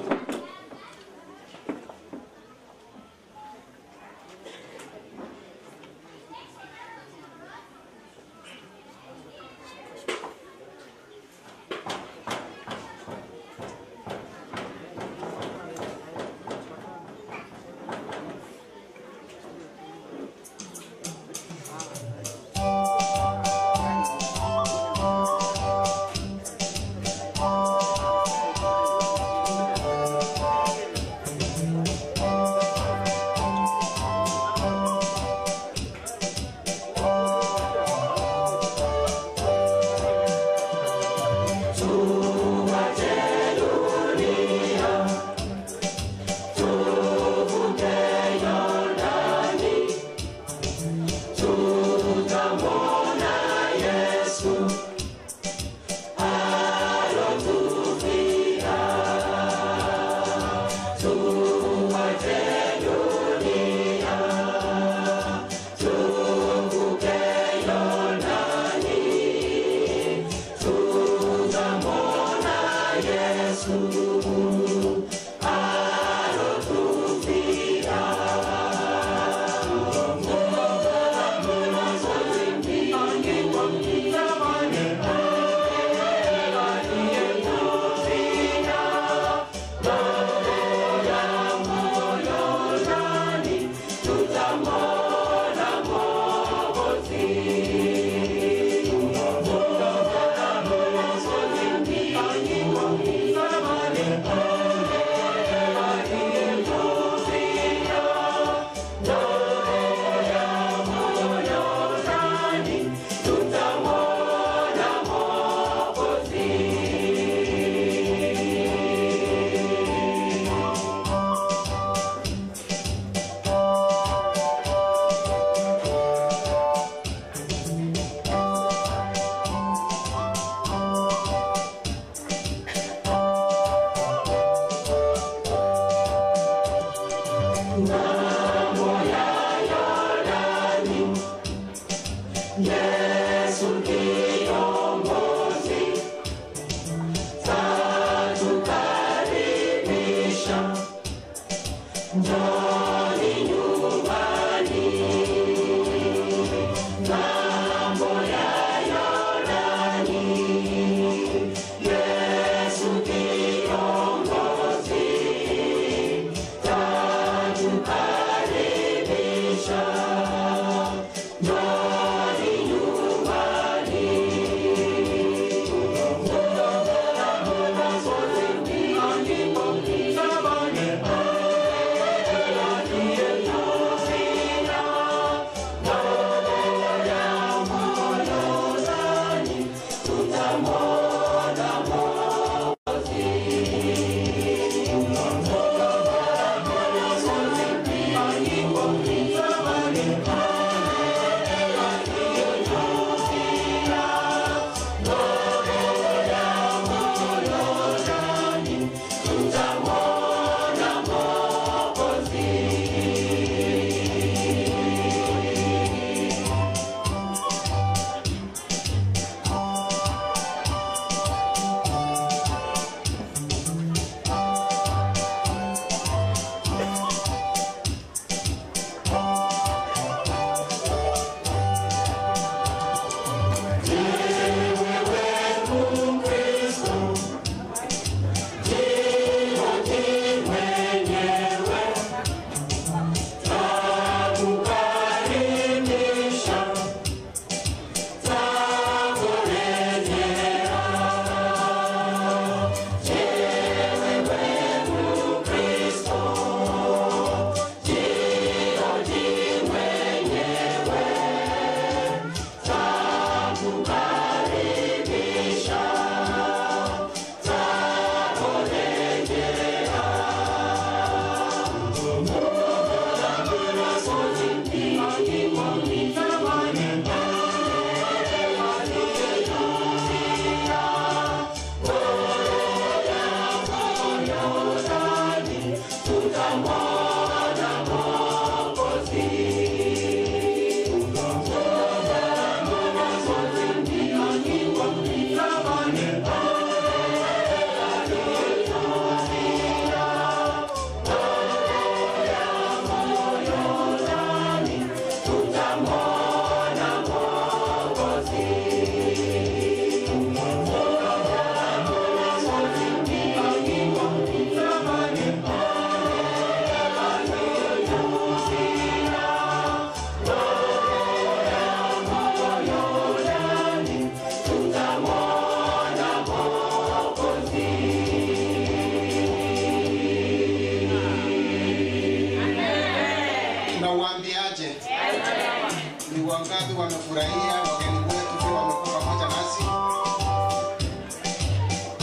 F: wangapi wamefurahia wageni wetu pia wamekuwa pamoja nasi.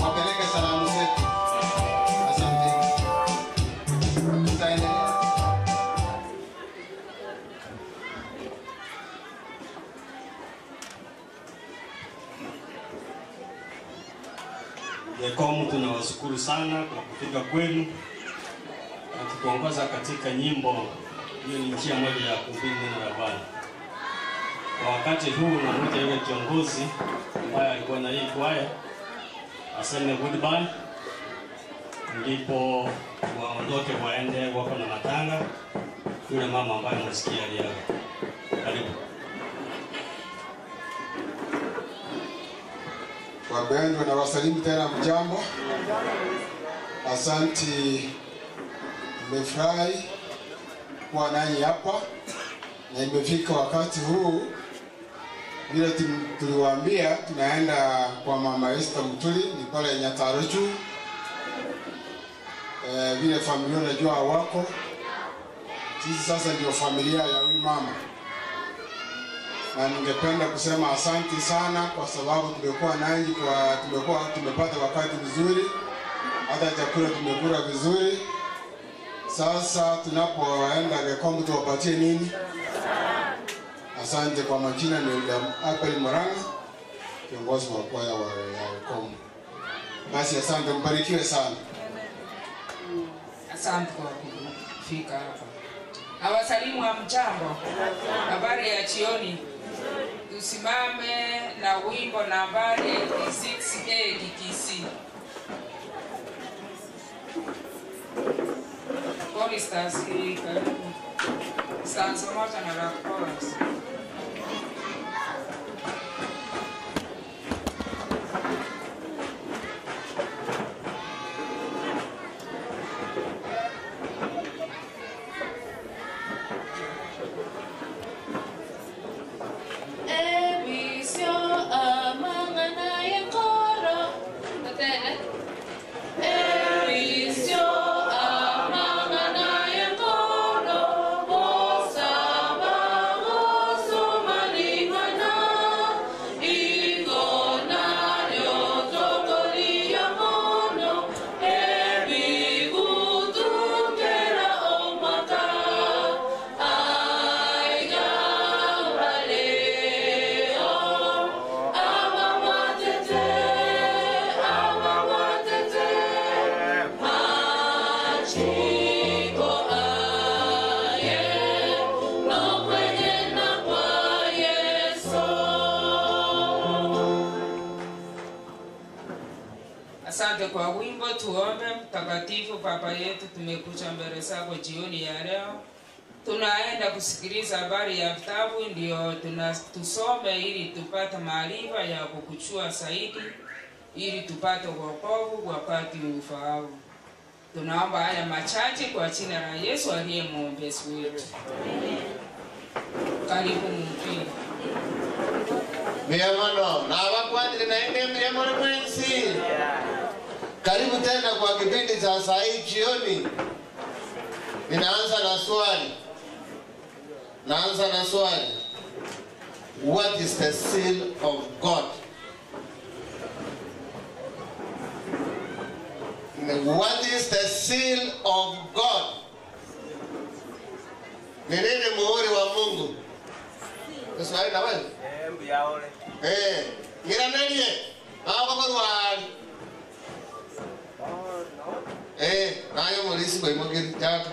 F: Wapeleke salamu zetu. Asante. Tutaendelea.
G: Yekomu, tunawashukuru sana kwa kufika kwenu na kutuongoza katika nyimbo. Hiyo ni njia moja ya kuhubiri neno la Bwana. Kwa wakati huu namuita yule kiongozi ambaye alikuwa na hii kwaya aseme goodbye, ndipo waondoke waende wako na matanga. Yule mama ambaye msikia aliaga. Karibu.
F: Wapendwa na wasalimu tena mjambo. Asanti, nimefurahi kuwa nanyi hapa na imefika wakati huu vile tuliwaambia tunaenda kwa Mama Esther Mutuli ni pale Nyatarochu. Vile familia najua wako sisi sasa ndio familia ya huyu mama, na ningependa kusema asanti sana kwa sababu tumekuwa nanyi tumepata wakati mzuri, hata chakula tumekula vizuri. Sasa tunapoenda Rekomu tuwapatie nini? Asante. Kwa majina ni Apel Moranga, kiongozi wa kwaya wa Rekomu. Basi asante, mbarikiwe sana.
H: Asante kwa kufika hapa. Awasalimu wa mchambo. Habari ya jioni. Tusimame na wimbo nambari 86A KKC. Choristers karibu. Stanza moja na la chorus. Asante kwa wimbo. Tuombe. Mtakatifu Baba yetu, tumekuja mbele zako jioni ya leo. Tunaenda kusikiliza habari ya vitabu, ndio tusome ili tupate maarifa ya kukujua zaidi, ili tupate wokovu wakati ufaao. Tunaomba haya machache kwa jina la Yesu aliye mwombezi wetu. Karibu mpini.
I: Miyamono, na wakwandili na ende miyamono mwensi. Karibu tena kwa kipindi cha saa hii jioni. Ninaanza na swali. What is the seal of God? What is the seal of God? Ni nini muhuri wa Mungu? Swali na wewe?
J: Mbiaole.
I: Ngiraneliye. Kwa wali. Nayo mulisi kwa imogiri chako.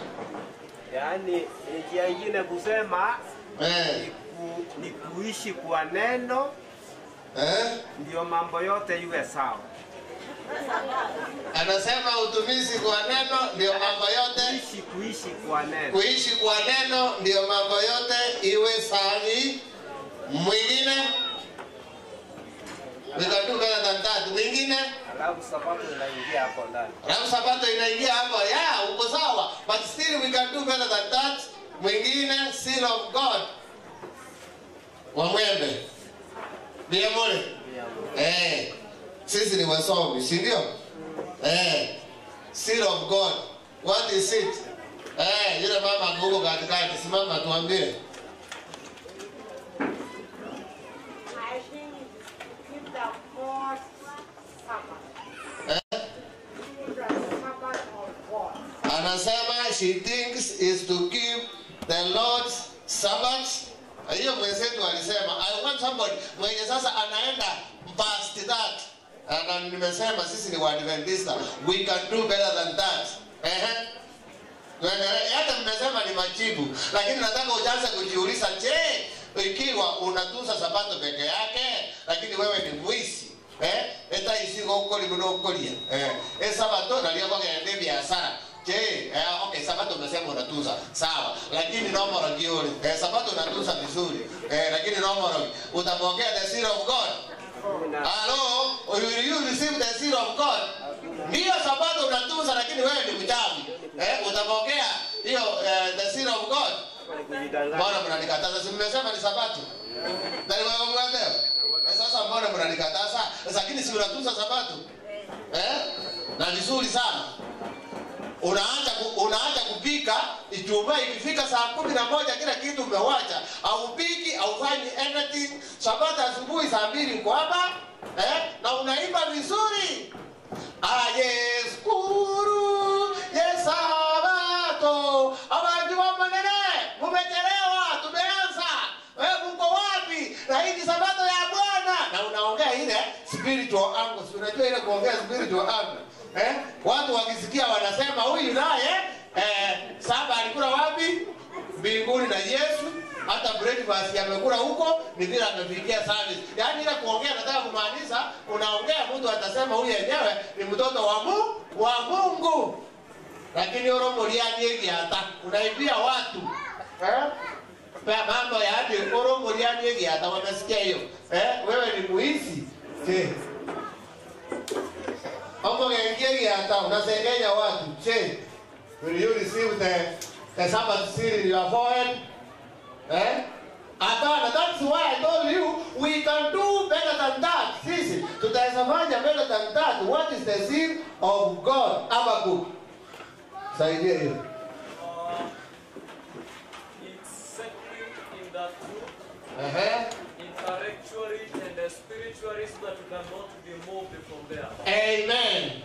J: Yaani njia nyingine kusema ni kuishi kwa neno ndio mambo yote iwe sawa.
I: Anasema utumishi kwa neno ndio mambo yote.
J: Kuishi kwa neno.
I: Kuishi kwa neno ndio mambo yote iwe sawa. Mwingine? We can do better than that. Mwingine?
J: Alafu sabato inaingia hapo ndani.
I: Yeah, uko sawa. But still we can do better than that. Mwingine, seal of God. Wamwembe. Biamole. Sisi ni wasomi, si ndio? Seal of God. What is it? Yule mama huko katikati, simama tuambie. Anasema she thinks is to keep the Lord's Sabbath. Hiyo mwenzetu alisema I want somebody mwenye sasa anaenda past that. Na nimesema sisi ni Waadventista, we can do better than that. Hata mmesema ni majibu, lakini nataka uanze kujiuliza, je, ikiwa unatunza sabato peke yake lakini wewe ni mwizi, eta isigo ukoli mno ukolia, sabato nalio kwa ngende biashara. Je, okay, sabato umesema unatunza, sawa. Lakini nomoro gioni. Sabato unatunza vizuri. Lakini nomoro utapokea the seal of God. Hello, will you receive the seal of God? Ndio sabato unatunza lakini wewe ni mchawi. Utapokea hiyo the seal of God. Mbona mnanikataza? Si mmesema ni sabato? Ndio wewe mwanadamu. Sasa mbona mnanikataza? Lakini si unatunza sabato? Na vizuri sana. Unaanza kupika Ijumaa ikifika saa 11 kila kitu umewacha, au piki au fanyi anything. Sabato asubuhi saa 2 uko hapa na unaimba vizuri. Ayeskuru yesabato abajua manene mumechelewa tumeanza. Wewe uko wapi? Na hii sabato ya Bwana na unaongea ile spiritual angle. Unajua ile kuongea spiritual angle. Watu wakisikia wanasema huyu naye saba alikula wapi? mbinguni na Yesu. Hata breakfast yamekula huko ni vile amefikia service. Yaani ile kuongea nataka kumaanisha unaongea mtu atasema huyu yenyewe ni mtoto wa Mungu. Lakini oromoriani hiki hata unaibia watu. Mambo ya hadi oromoriani hiki hata wamesikia hiyo. Wewe ni muizi. Hapo ngenge hata unasengenya watu. Will you receive the Sabbath seal in your forehead? That's why I told you we can do better than that. Sisi tutafanya better than that. What is the seal of God? Habakkuk. Saidia hiyo.
K: It's settling in the truth. Intellectually and spiritually, so that you cannot be moved from there.
I: Amen.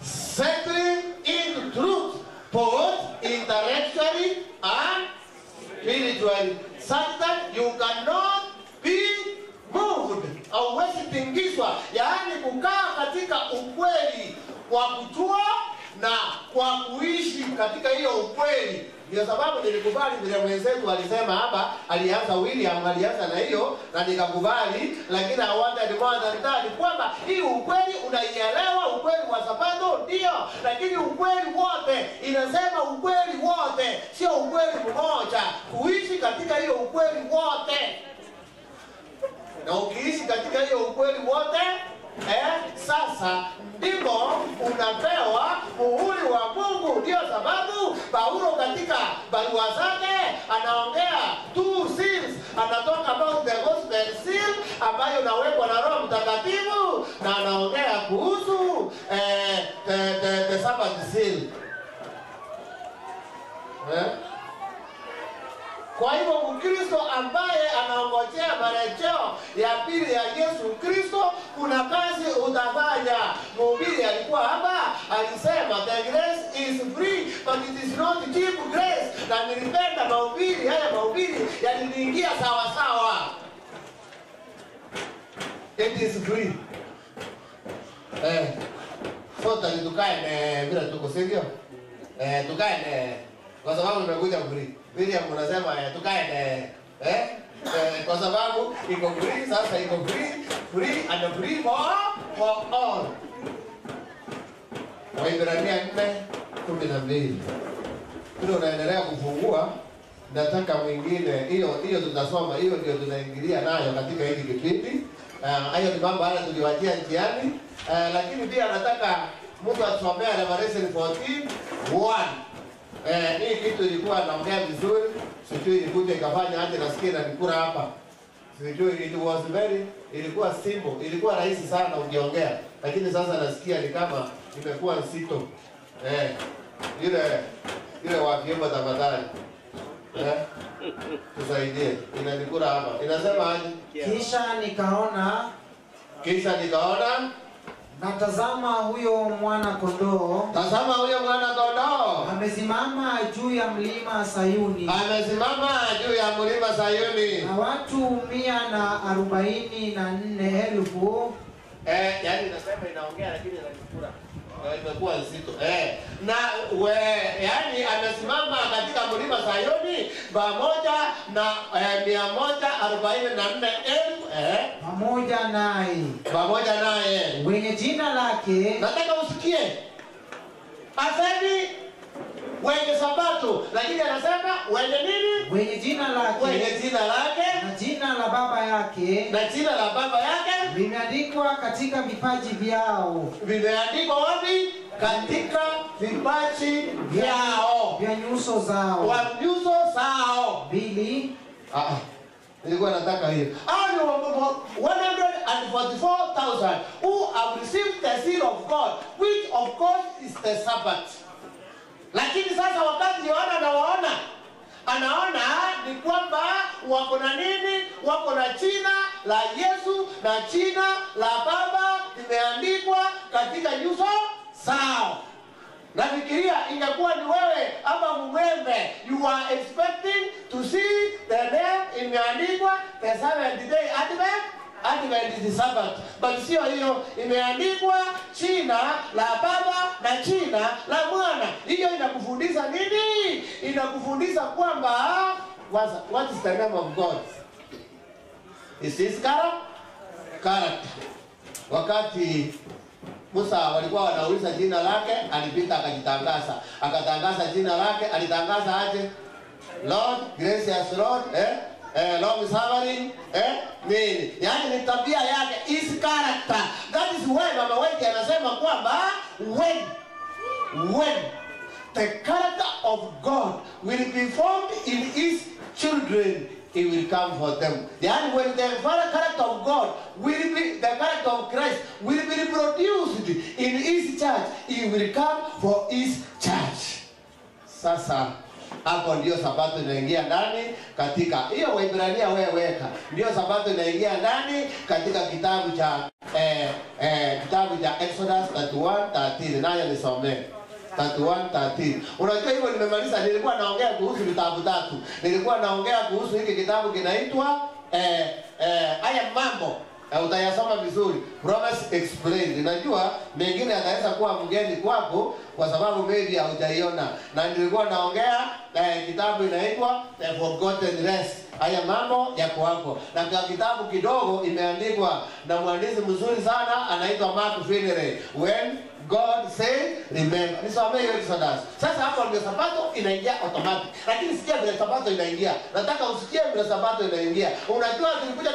I: Settling in truth, both intellectually and spiritually, such that you cannot be moved. Hauwezi tingishwa, yaani kukaa katika ukweli kwa kujua na kwa kuishi katika hiyo ukweli. Ndio sababu nilikubali vile mwenzetu alisema hapa, alianza William alianza na hiyo na nikakubali, lakini I wanted more than that, kwamba hii ukweli unaielewa, ukweli wa Sabato ndio, lakini ukweli wote, inasema ukweli wote, sio ukweli mmoja. Kuishi katika hiyo ukweli wote. Na ukiishi katika hiyo ukweli wote, sasa ndipo unapewa muhuri wa Mungu. Ndio sababu Paulo katika barua zake anaongea two seals, anatoka about the gospel seal ambayo inawekwa na Roho Mtakatifu, na anaongea kuhusu the Sabbath seal. Kwa hivyo Mkristo ambaye anaongojea marejeo ya pili ya Yesu Kristo, kuna kazi utafanya. Mhubiri alikuwa hapa alisema the grace is free but it is not cheap grace. Na nilipenda mahubiri haya, mahubiri yaliniingia sawa sawa. It is free. Sote tukae bila tukosegio. Tukae kwa sababu nimekuja free. William unasema tukae kwa sababu iko free, sasa iko free and free for all. Waebrania 4:12. Ndio unaendelea kufungua, nataka mwingine hiyo tutasoma, hiyo ndio tunaingilia nayo katika hili kipindi. Hayo ni mambo haya tuliwachia njiani, lakini pia nataka mtu atusomee Revelation 14:1. Hii kitu ilikuwa naongea vizuri, sijui ilikuja ikafanya aje, nasikia na nikura hapa. Sijui ilikuwa simple, ilikuwa rahisi sana ukiongea, lakini sasa nasikia ni kama imekuwa nzito. Ile wakiomba tafadhali. Tusaidie. Inanikura hapa. Inasema aje? Kisha nikaona
L: natazama huyo mwana kondoo.
I: Tazama huyo mwana kondoo.
L: Amesimama juu ya mlima Sayuni.
I: Amesimama juu ya mlima Sayuni.
L: Na watu 144,000.
I: Yaani nasema inaongea lakini inanikura. Imekuwa nzito. Yaani amesimama katika mlima Sayuni pamoja na 144,000 pamoja naye
L: wenye jina lake.
I: Nataka usikie. Asemi wenye Sabato, lakini anasema wenye nini?
L: Wenye jina lake.
I: Wenye jina lake
L: na jina la baba yake.
I: Na jina la baba yake
L: vimeandikwa katika vipaji vyao.
I: Vimeandikwa wapi? Katika vipaji vyao,
L: vya nyuso zao.
I: Wa nyuso zao.
L: Bili.
I: Nilikuwa nataka hiyo. 144,000 who have received the seal of God, which of course is the Sabbath. Lakini sasa wakati Yohana anaona ni kwamba wako na nini? Wako na jina la Yesu na jina la Baba limeandikwa katika nyuso zao. Nafikiria ingekuwa ni wewe ama Mumembe, you are expecting to see the name imeandikwa the seventh day Advent is Sabbath. But sio hiyo, imeandikwa jina la Baba na jina la Mwana. Hiyo inakufundisha nini? inakufundisha kwamba what is the name of God? Is his character. Wakati Musa walikuwa wanauliza jina lake, alipita akajitangaza. Akatangaza jina lake, alitangaza aje? Lord, gracious Lord, long suffering, nini? Yaani ni tabia yake, his character. That is why Mama Wengi anasema kwamba when the character of God will be formed in his children, he will come for them. Yani when the character of God will be, the character of Christ will be reproduced in his church, he will come for his church. Sasa hapo ndio sabato inaingia ndani katika hiyo Waebrania weka. Ndio sabato inaingia ndani katika kitabu cha Exodus 31:13. Nayo nisomee 31:13. Unajua hivyo nimemaliza, nilikuwa naongea kuhusu vitabu tatu. Nilikuwa naongea kuhusu hiki kitabu kinaitwa haya mambo. Utayasoma vizuri. Promise Explained. Najua mengine ataweza kuwa mgeni kwako kwa sababu maybe haujaiona. Na nilikuwa naongea kitabu inaitwa The Forgotten Rest. Haya mambo yako hapo. Na kwa kitabu kidogo imeandikwa na mwandishi mzuri sana anaitwa Mark Finley. When God said remember. Nisomee hiyo Exodus. Sasa hapo ndio sabato inaingia automatic. Lakini sikia vile sabato inaingia. Nataka usikie vile sabato inaingia. Unajua tulikuja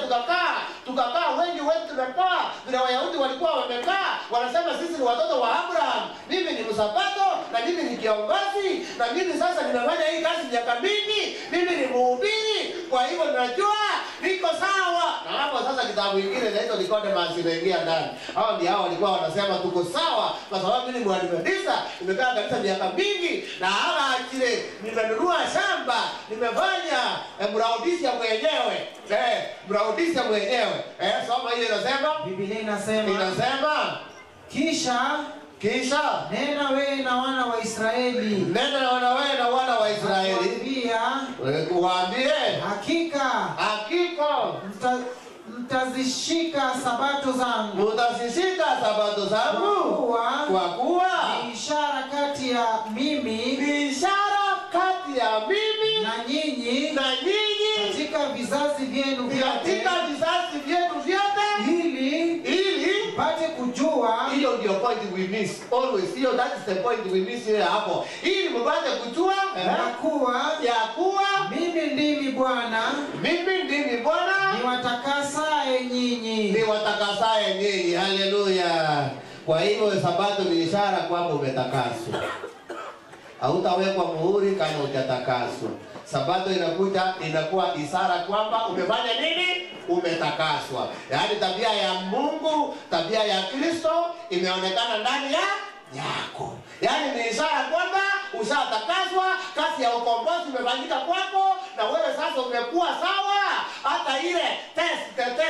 I: tukakaa wengi wetu tumekaa. Vile Wayahudi walikuwa wamekaa, wanasema sisi ni watoto wa Abraham. Mimi ni msabato na mimi ni kiongozi na mimi sasa nimefanya hii kazi miaka mingi. Mimi ni mhubiri. Kwa hivyo najua niko sawa. Na hapo sasa kitabu kingine inaitwa Nicodemus inaingia ndani. Hao ndio hao walikuwa wanasema tuko sawa. Kwa sababu mimi ni Mwadventista, nimekaa kanisa miaka mingi na hapa kile nimenunua shamba, nimefanya mraudisha mwenyewe. Mraudisha mwenyewe. Soma hiyo inasema?
L: Biblia inasema kisha nena wewe na wana wa Israeli.
I: Nena na wana wa Israeli. Waambie hakika
L: mtazishika sabato zangu.
I: Mtazishika sabato zangu kwa kuwa
L: ni ishara kati ya mimi na nyinyi katika vizazi vyenu vyote ili mpate kujua.
I: Hiyo ndio point we miss always. Hiyo that is the point we miss here hapo. Ili mpate kujua
L: ya kuwa mimi ndimi Bwana niwatakasaye nyinyi.
I: Haleluya. Kwa hivyo sabato ni ishara kwamba umetakaswa. Hautawekwa muhuri kama hujatakaswa. Sabato inakuwa ishara kwamba umefanya nini? Umetakaswa. Yaani tabia ya Mungu, tabia ya Kristo imeonekana ndani yako. Yaani ni ishara kwamba ushatakaswa, kazi ya ukombozi imefanyika kwako na wewe sasa umekuwa sawa. Hata ile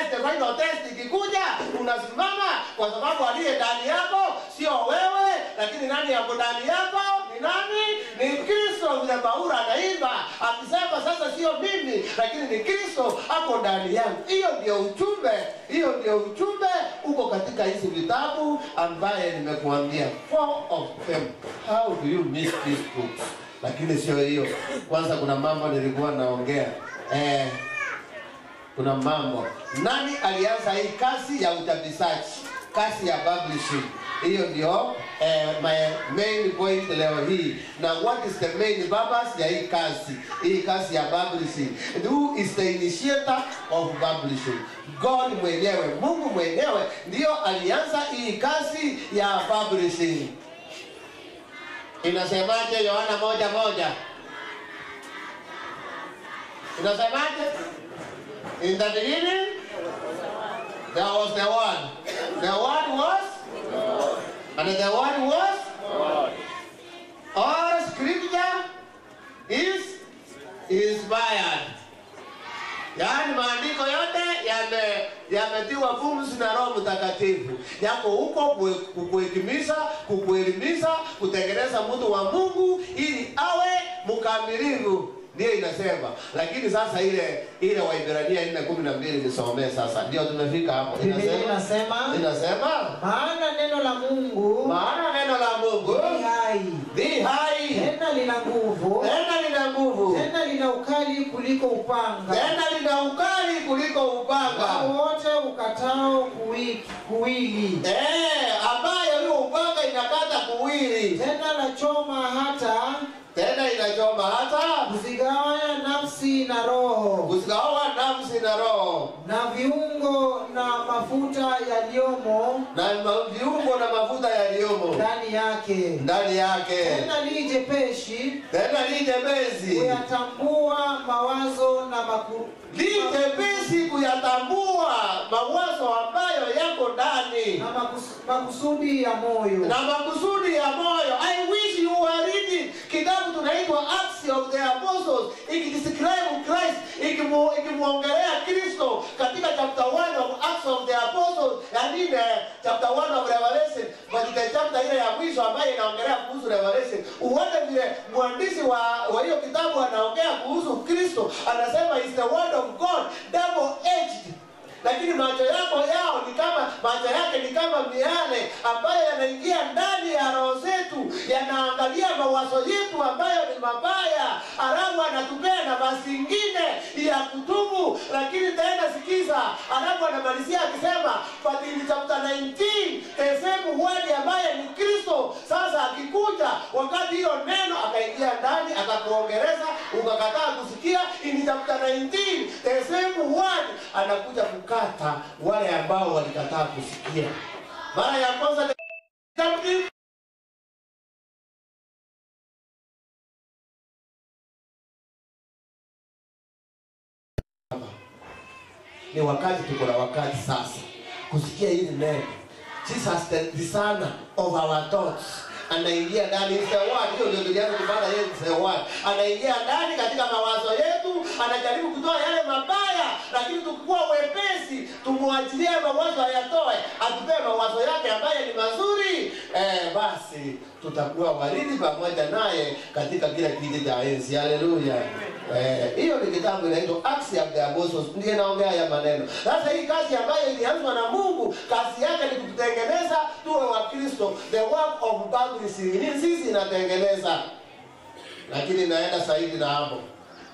I: final test ikikuja unasimama kwa sababu aliye ndani yako sio wewe, lakini nani yako ndani yako? Ni nani? Ni Kristo. Vile Paulo anaimba akisema sasa sio mimi lakini ni Kristo ako ndani yangu. Hiyo ndio ujumbe uko katika hizi vitabu ambaye nimekuambia. 4 of them. How do you miss these books? Lakini sio hiyo. Kwanza kuna mambo nilikuwa naongea. Kuna mambo. Nani alianza hii kazi ya uchapishaji? Kazi ya publishing. Hiyo ndio my main point leo hii. Na what is the main purpose ya hii kazi? Hii kazi ya publishing. Who is the initiator of publishing? God mwenyewe, Mungu mwenyewe ndio alianza hii kazi ya publishing. Inasemaje Yohana 1:1? Inasemaje? In the beginning there was the Word. The Word was God. And the Word was God. All scripture is inspired. Yaani maandiko yote yametiwa pumzi na Roho Mtakatifu. Yako huko kukuelimisha, kutengeneza mtu wa Mungu ili awe mkamilifu. Ndio inasema. Lakini sasa ile Waebrania 4:12 nisomee sasa. Ndio tumefika hapo. Inasema
L: maana neno la Mungu
I: ni hai.
L: tena lina nguvu ukali kuliko upanga.
I: Tena lina ukali kuliko upanga.
L: Wote ukatao kuwili.
I: Ambayo hiyo upanga inakata kuwili.
L: Tena lachoma hata.
I: Tena inachoma hata
L: kuzigawanya nafsi na roho.
I: Kuzigawa nafsi na roho.
L: Na viungo na mafuta yaliyomo.
I: Na viungo na mafuta yaliyomo
L: ndani yake.
I: Ndani yake.
L: Tena li jepesi.
I: Tena li jepesi
L: kuyatambua mawazo na
I: li jepesi kuyatambua mawazo ambayo yako ndani.
L: Na makusudi ya moyo.
I: Na makusudi ya moyo. I wish you were reading kitabu tunaitwa Acts of the Apostles, ikidescribe Christ, ikimuongelea Kristo katika chapter 1 of Acts of the Apostles, yani chapter 1 of Revelation, katika chapter ile ya mwisho ambayo inaongelea kuhusu Revelation. Uone vile mwandishi wa hiyo kitabu anaongea kuhusu Kristo, anasema is the word of God double edged. Lakini macho yao ni kama macho yake ni kama miale ambayo yanaingia ndani ya roho zetu, yanaangalia mawazo yetu ambayo ni mabaya, alafu anatupea nafasi nyingine ya kutubu. Lakini tena sikiza, alafu anamalizia akisema but in chapter 19 the same word ambaye ni Kristo sasa akikuja, wakati hiyo neno akaingia ndani akakuongeleza ukakataa kusikia, in chapter 19 the same word anakuja kukata wale ambao walikataa kusikia. Mara ya kwanza ni wakati, tuko na wakati sasa kusikia hili neno. Jesus the discerner of our thoughts anaingia ndani. Is the word. Hiyo ndio tulianza kupata yeye is the word. Anaingia ndani katika mawazo yetu, anajaribu kutoa yale mabaya, lakini tukikuwa wepesi tumwachilie mawazo ayatoe, atupe mawazo yake ambayo ni mazuri, basi tutakuwa waridi pamoja naye katika kila kiti cha enzi. Haleluya. Hiyo ni kitabu inaitwa Acts of the Apostles, ndiye naongea ya maneno. Sasa hii kazi ambayo ilianzwa na Mungu, kazi yake ni kututengeneza tuwe wa Kristo. The work of God is sisi inatengeneza. Lakini inaenda zaidi na hapo.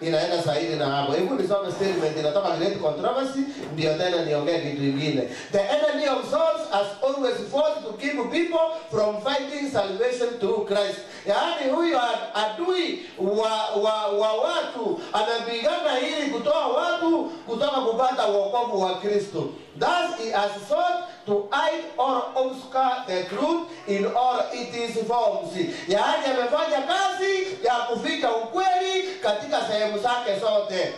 I: Inaenda zaidi na hapo. Hebu nisome statement inatoka Great Controversy, ndio tena niongee kitu kingine. The enemy of souls has always fought to keep people from finding salvation through Christ. Yaani huyu adui wa watu anapigana ili kutoa watu kutoka kupata wokovu wa Kristo. Thus he has sought to hide or obscure the truth in all its forms. Yaani amefanya kazi ya kuficha ukweli katika sehemu zake zote.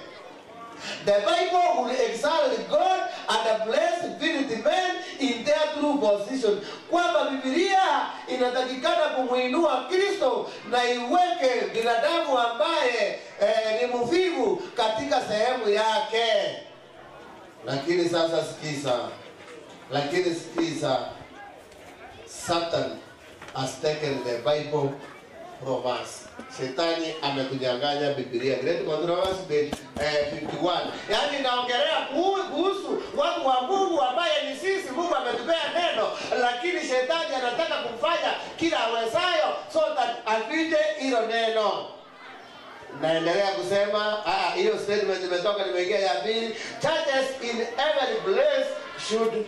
I: The Bible will exalt God and bless spirit men in their true position. Kwamba Biblia inatakikana kumuinua Kristo na iweke binadamu ambaye ni mvivu katika sehemu yake. Lakini sasa sikiza, Satan has taken the Bible from us. Shetani amekunyang'anya Biblia. Great Controversy page 51. Yaani naongelea kuhusu watu wa Mungu ambaye ni sisi. Mungu ametupea neno, lakini shetani anataka kumfanya kila awezayo so that apite hilo neno. Naendelea kusema hiyo statement imetoka, nimeingia ya pili. Churches in every place should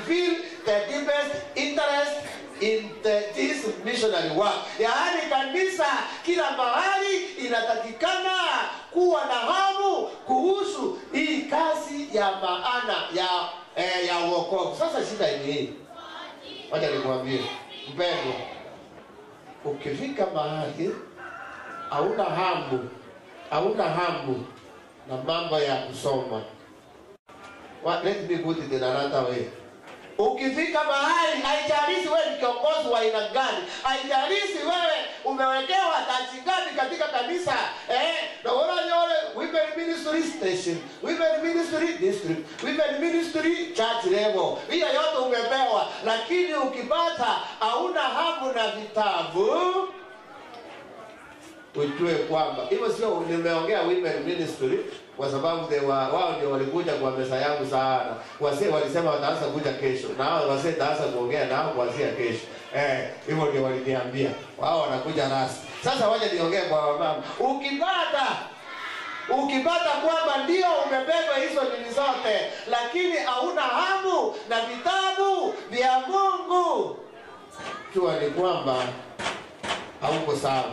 I: feel the deepest interest in this missionary work. Yaani kanisa kila mahali inatakikana kuwa na hamu kuhusu hii kazi ya maana ya wokovu. Sasa shida ni hii. Wacha nikwambie, mpendwa, ukifika mahali hauna hamu na mambo ya kusoma. Let me put it in another way. Ukifika mahali, haijalishi wewe ni kiongozi wa aina gani, haijalishi wewe umewekewa taji gani katika kanisa, na wale women ministry station, women ministry district, women ministry church level, hiyo yote umepewa, lakini ukipata hauna hamu na vitabu, ujue kwamba hivyo sio. Nimeongea women ministry kwa sababu wao ndio walikuja kwa meza yangu sana. Wazee walisema wataanza kuja kesho, na hao wazee taanza kuongea nao kuanzia kesho. Hivyo ndio waliniambia. Wao wanakuja rasmi. Sasa waje niongee kwa wamama. Ukipata kwamba ndio umebeba hizo nini zote, lakini hauna hamu na vitabu vya Mungu, jua ni kwamba hauko sawa.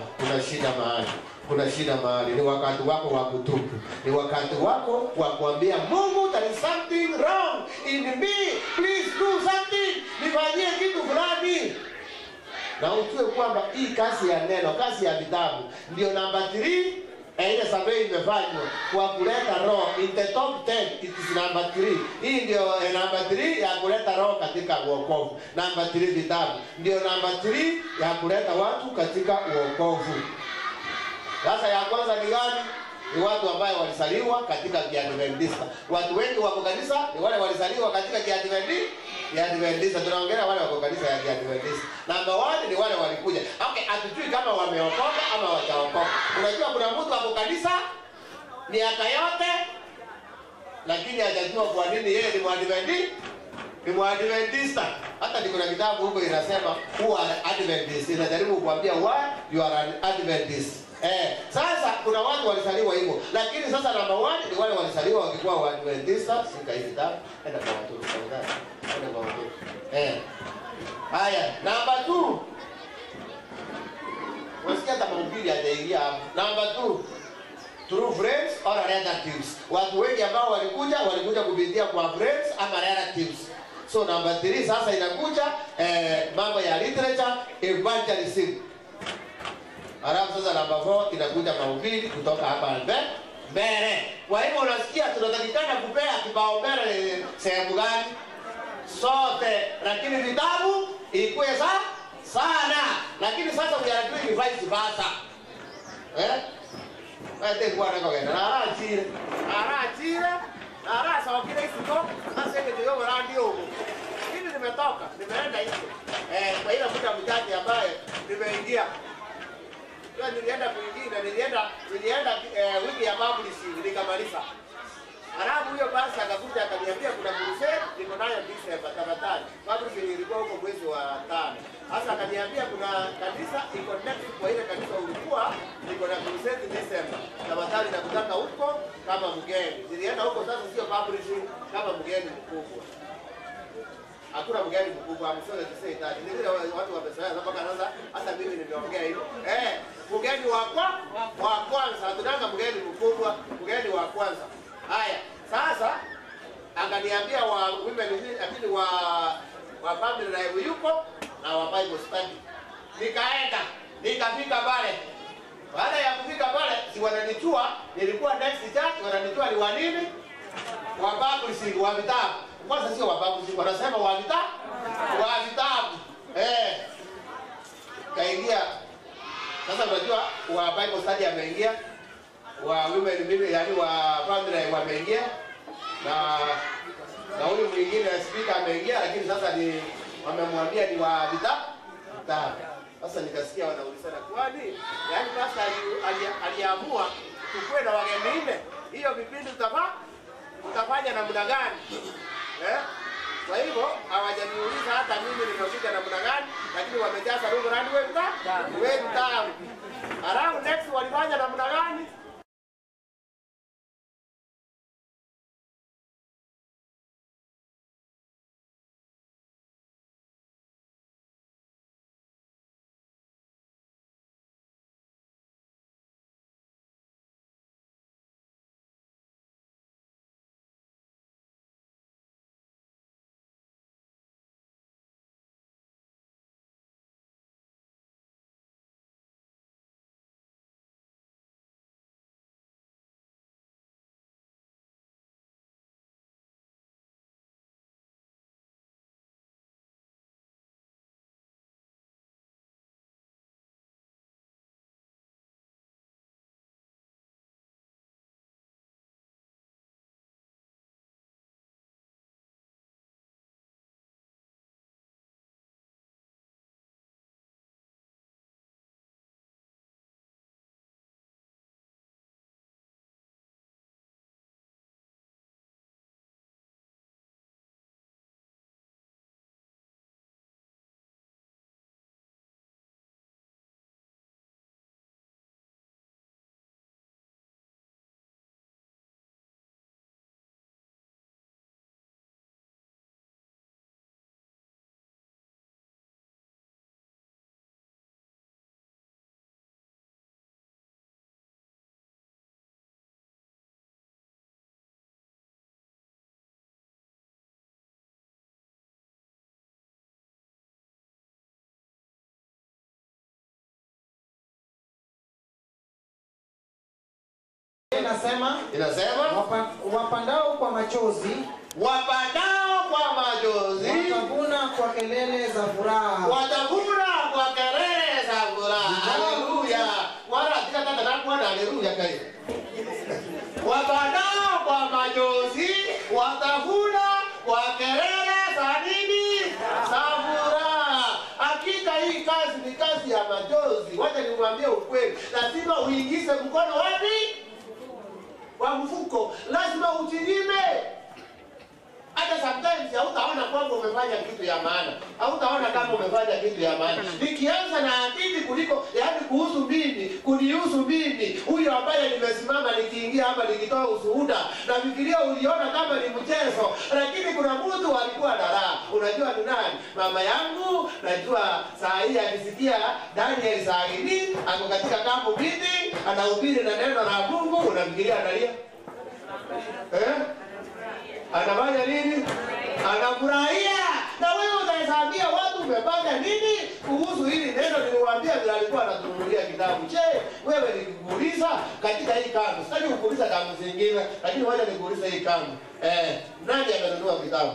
I: Kuna shida mahali. Ni wakati wako wa kutubu. Ni wakati wako wa kuambia Mungu, there is something wrong in me, please do something, nifanyie kitu fulani. Na ujue kwamba hii kazi ya neno, kazi ya vitabu ndio namba 3. Ile survey imefanywa kwa kuleta roho in the top 10, it is number 3. Hii ndio namba 3 ya kuleta roho katika wokovu. Namba 3 vitabu ndio namba 3 ya kuleta watu katika wokovu. Sasa ya kwanza ni gani? Ni watu ambao walisaliwa katika Kiadventista. Watu wengi wako kanisa ni wale walisaliwa katika Kiadventista. Tunaongelea wale wako kanisa ya Kiadventista. Namba 1 ni wale walikuja. Okay, hatujui kama wameokoka ama hawajaokoka. Unajua kuna mtu wako kanisa miaka yote lakini hajajua kwa nini yeye ni Mwadventista. Hata niko na kitabu huko inasema who are Adventist. Inajaribu kuambia why you are an Adventist. Sasa kuna watu walisaliwa hivyo, lakini sasa namba 1 ni wale walisaliwa wakikuwa Waadventista. Sika hivi dawa enda kwa watu haya. Namba 2, wasikia kama mbili hajaingia hapo. Namba 2, through friends or relatives. Watu wengi ambao walikuja kupitia kwa friends ama relatives. So namba 3 sasa inakuja mambo ya literature, evangelism. Alafu sasa namba 4 inakuja mahubiri kutoka hapa mbele. Kwa hivyo unasikia tunatakikana kupea kipaumbele sehemu gani? Sote, lakini vitabu ikuwe sana. Lakini sasa we are doing vice versa. Kwa nako gena. Ara sawa kile isiko. Sasa hivi ndio randi huko. Hivi nimetoka, nimeenda hizo. Kwa ile muda mchache ambaye nimeingia. Nilienda kuingia, nilienda wiki ya publishing nikamaliza. Alafu huyo basi akakuja akaniambia kuna crusade niko nayo December tafadhali. Publishing ilikuwa huko mwezi wa 5. Sasa akaniambia kuna kanisa iko next kwa ile kanisa ulikuwa niko na crusade December. Tafadhali nakutaka huko kama mgeni. Nilienda huko sasa sio publishing kama mgeni mkubwa. Hakuna mgeni mkubwa, amsole tuseme tani. Ni vile watu wamezoea mpaka sasa hata mimi nimeongea hivyo. Mgeni wa kwanza, tunanga mgeni mkubwa, mgeni wa kwanza. Haya, sasa akaniambia wa women lakini wa family life yuko na wa Bible study. Nikafika pale. Baada ya kufika pale, si wananijua, nilikuwa next church, wananijua ni wa nini? Wa publishing, wa vitabu. Kwanza sio wa publishing, wanasema wa vitabu. Kaingia. Sasa unajua wa Bible study ameingia, wa women yani wa family wameingia na huyu mwingine speaker ameingia, lakini sasa ni wamemwambia ni wa vitabu. Sasa nikasikia wanaulizana kwani yani sasa aliamua tukue na wageni 4. Hiyo vipindi utafanya namna gani? Kwa hivyo hawajaniuliza hata mimi nimekuja namna gani, lakini wamejaza roho rani wewe mtaa. Around next walifanya namna gani? Inasema
L: wapandao kwa machozi,
I: wapandao kwa machozi
L: watavuna kwa kelele za furaha.
I: Watavuna kwa kelele za furaha. Haleluya. Wala tikataka na Bwana, haleluya kai. Wapandao kwa machozi watavuna kwa kelele za nini? Za furaha. Hakika hii kazi ni kazi ya machozi. Wacha niwaambie ukweli. Lazima uingize mkono wapi? Kwa mfuko. Lazima utilime. Hata sometimes hautaona kwamba umefanya kitu ya maana. Hautaona kama umefanya kitu ya maana. Nikianza na hadithi kuliko yaani kuhusu mimi, kunihusu mimi, huyo ambaye nimesimama nikiingia hapa nikitoa ushuhuda, na fikiria uliona kama ni mchezo, lakini kuna mtu alikuwa na raha. Unajua ni nani? Mama yangu, najua saa hii akisikia Daniel Sagini ako katika kampu meeting, anahubiri na neno la Mungu, unafikiria analia? Anafanya nini? Anafurahia. Na wewe utahesabia watu umepata nini kuhusu hili neno niliwaambia vile alikuwa anatununulia kitabu. Je, wewe nikikuuliza katika hii kambi, sitaki kukuuliza kambi zingine, lakini wacha nikuulize hii kambi. Nani amenunua kitabu?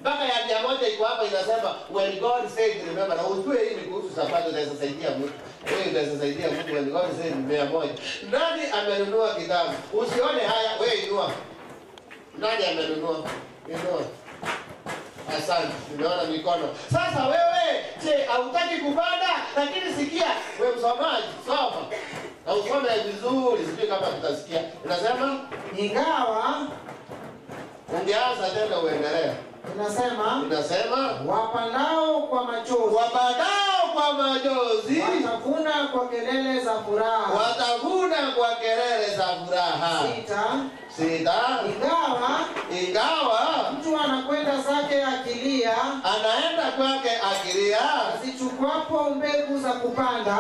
I: Mpaka ya 100 iko hapa inasema when God said remember, na ujue hii ni kuhusu sabato inaweza saidia mtu. Wewe unaweza saidia mtu when God said 100. Nani amenunua kitabu? Usione haya, wewe inua. Nani amenunua? Inua. Asante, nimeona mikono. Sasa wewe, je, hautaki kupanda? Lakini sikia, wewe msomaji, soma. Na usome vizuri, sijui kama tutasikia. Inasema
L: ingawa
I: ungeanza tena uendelee. Inasema
L: wapandao kwa machozi,
I: wapandao kwa machozi
L: watavuna kwa kelele za furaha.
I: Watavuna kwa kelele za furaha. 6 ingawa
L: mtu anakwenda zake akilia,
I: anaenda kwake akilia,
L: asichukuapo mbegu za kupanda,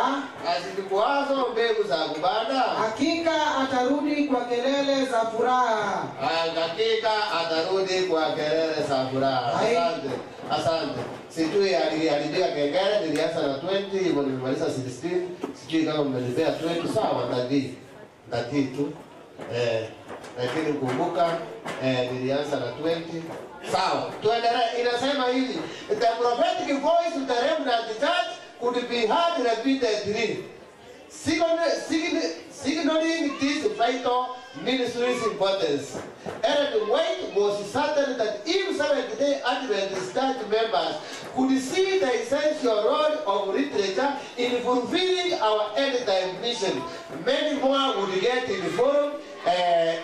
I: asichukuazo mbegu za kupanda,
L: hakika atarudi kwa kelele za furaha.
I: Hakika atarudi kwa kelele za furaha. Asante. Sijui aliharibia kengele, nilianza na 20, hivyo nilimaliza 16. Sijui kama mmenipea 20 sawa ndati tu. Lakini kumbuka nilianza na 20. Sawa. Tuendelee. Inasema hivi, the prophetic voice of the remnant church could be heard repeatedly, signaling this vital ministry's importance. Ellen White was certain that if Seventh-day Adventist church members could see the essential role of literature in fulfilling our end-time mission, many more would get involved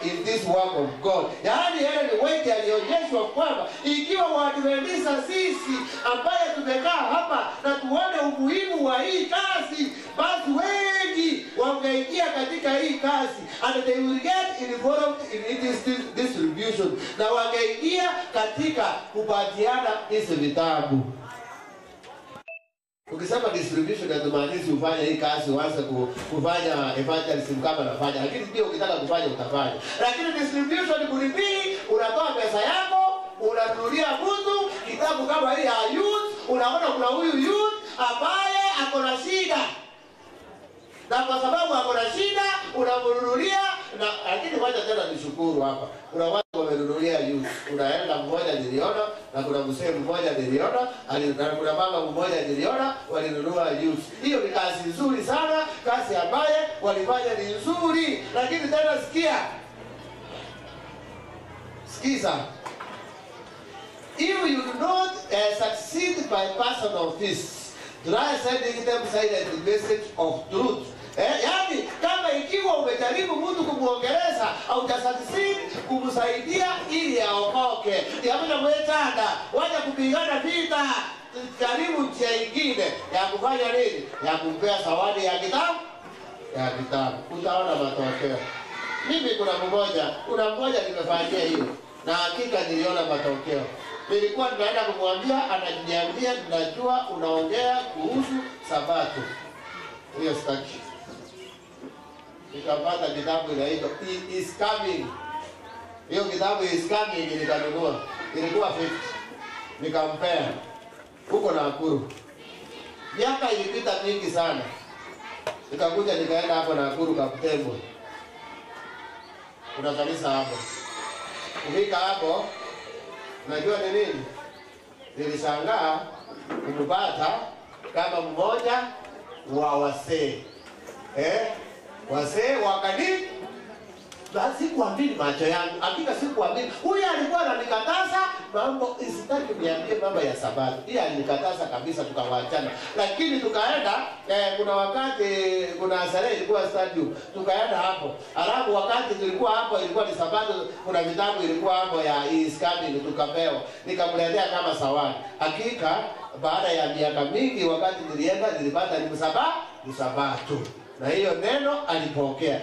I: in this work of God. Yaani Ellen White alionyeshwa kwamba ikiwa Waadventista sisi ambaye tumekaa hapa na tuone umuhimu wa hii kazi, basi wengi wangeingia katika hii kazi, and they will get involved in this distribution, na wangeingia katika kupatiana hizi vitabu. Ukisema distribution hatumaanishi ufanye hii kazi uanze kufanya evangelism kama nafanya, lakini pia ukitaka kufanya utafanya. Lakini distribution kulipi, unatoa pesa yako, unanunulia mtu kitabu kama hii ya youth, unaona kuna huyu youth ambaye ako na shida. Na kwa sababu ako na shida, unamnunulia, na lakini wacha tena nishukuru hapa. Kuna watu wamenunulia youth. Unaenda mmoja niliona, na kuna mzee mmoja niliona, na kuna mama mmoja niliona walinunua youth. Hiyo ni kazi nzuri sana, kazi ambaye walifanya ni nzuri, lakini tena sikiza. If you do not succeed by personal fees, try sending them silent message of truth. Yaani kama ikiwa umejaribu mtu kumuongeleza au hujasucceed kumsaidia ili aokoke, yamna mwetanda waje kupigana vita, karibu njia nyingine ya kufanya nini? Ya kumpea zawadi ya kitabu. Utaona matokeo. Mimi kuna mmoja nimefanyia hiyo, na hakika niliona matokeo. Nilikuwa ninaenda kumwambia, ananiambia ninajua unaongea kuhusu sabato. Hiyo sitaki. Nikapata kitabu inaitwa He is Coming. Hiyo kitabu He is Coming nikanunua. Ilikuwa 50. Nikampea huko Nakuru. Miaka ilipita mingi sana. Nikakuja nikaenda hapo Nakuru Kaptembo. Kuna kanisa hapo. Kufika hapo, unajua ni nini? Nilishangaa kupata kama mmoja wa wasee. Wasee wakani basi kuamini macho yangu. Hakika sikuamini. Huyu alikuwa ananikataza mambo, isitaki niambie mambo ya Sabato. Yeye alinikataza kabisa, tukawaachana. Lakini tukaenda kuna wakati kuna sherehe ilikuwa stadium. Tukaenda hapo. Alafu wakati tulikuwa hapo ilikuwa ni Sabato, kuna vitabu ilikuwa hapo ya Iskadi tukapewa. Nikamletea kama zawadi. Hakika baada ya miaka mingi wakati nilienda nilipata ni Sabato. Na hiyo neno alipokea.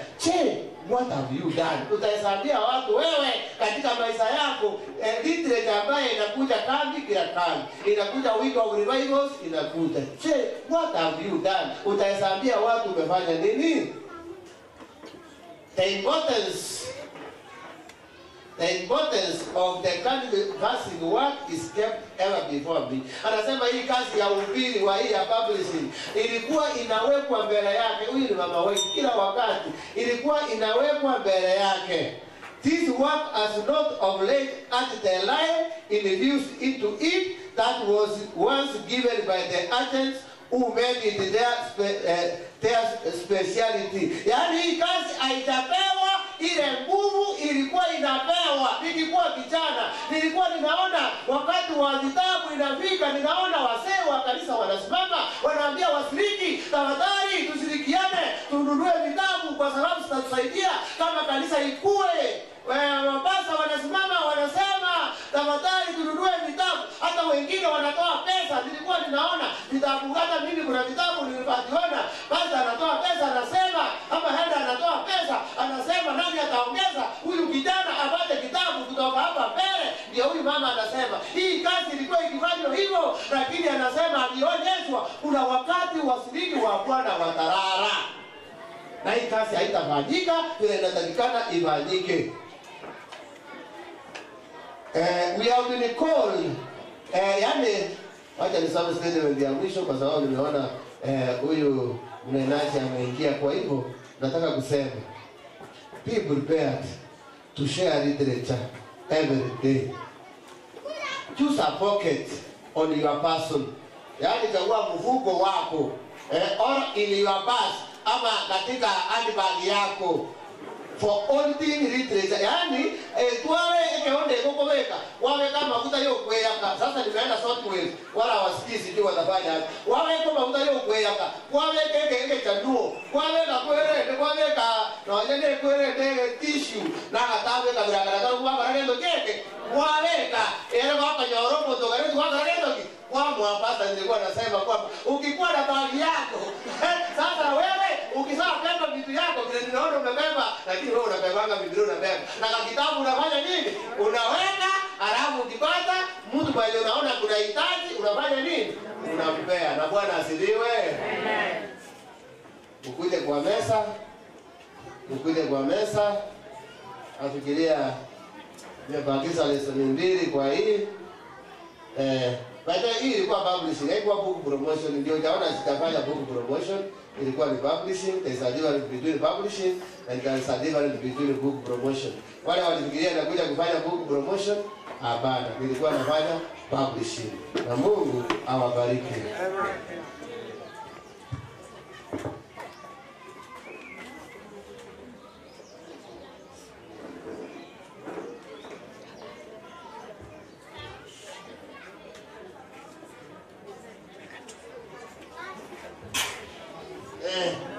I: What have you done? Utahesabia watu wewe katika maisha yako literature ambaye inakuja kambi kila kambi. Inakuja week of revivals inakuja. What have you done? Utahesabia watu umefanya nini? The importance of the canvassing work is kept ever before me. Anasema hii kazi ya ubiri wa hii ya publishing ilikuwa inawekwa mbele yake. Huyu ni mama wetu kila wakati. Ilikuwa inawekwa mbele yake. This work has not of late at the line introduced into it that was once given by the agents who made it their speciality. Yani hii kazi haitapewa ile nguvu ilikuwa inapewa. Nilikuwa kijana, nilikuwa ninaona wakati wa vitabu inafika, ninaona wasee wa kanisa wanasimama, wanaambia washiriki, tafadhali tushirikiane, tununue vitabu kwa sababu zitatusaidia kama kanisa ikue. Mabasa wanasimama wanasema tafadhali tununue vitabu. Hata wengine wanatoa pesa. Nilikuwa ninaona vitabu, hata mimi kuna vitabu nilipationa. Basi anatoa pesa anasema, ama henda anatoa pesa anasema nani ataongeza huyu kijana apate kitabu kutoka hapa mbele. Ndio huyu mama anasema hii kazi ilikuwa ikifanywa hivyo, lakini anasema alionyeshwa kuna wakati washiriki wa Bwana watarara. Na hii kazi haitafanyika vile inatakikana ifanyike. We have been called yani wacha nisome statement ya mwisho kwa sababu nimeona huyu mnenaji ameingia. Kwa hivyo nataka kusema be prepared to share literature every day. Choose a pocket on your person. Yani chagua mfuko wako or in your purse ama katika handbag yako for auditing literature. Yani tuwale ekeonde kukoveka wawe kama mafuta yo kweyaka. Sasa nimeenda software wala wasikizi tu watafanya wawe kama mafuta yo kweyaka wawe keke chanuo wawe na kwere wawe ka na wajende kwere tissue na katawe kabla kwa baragendo keke wawe ka ele wapa nyoromo to gari kwa baragendo kwa mwapata. Nilikuwa nasema kwamba ukikuwa na bagi yako sasa wewe ukisema beba vitu yako vile ninaona umebeba, lakini wewe unabebanga vitu unabeba na kitabu unafanya nini? Unaweka, alafu ukipata mtu bali unaona kuna hitaji unafanya nini? Unampea. Na Bwana asifiwe. Amen. Ukuje kwa mesa afikiria nimebakiza lesson 2 kwa hii baada hii ilikuwa publishing, haikuwa book promotion. Ndio utaona sitafanya book promotion, ilikuwa ni publishing. There's a difference between publishing and there's a difference between book promotion. Wale walifikiria nakuja kufanya book promotion, hapana, nilikuwa nafanya publishing. Na Mungu awabariki.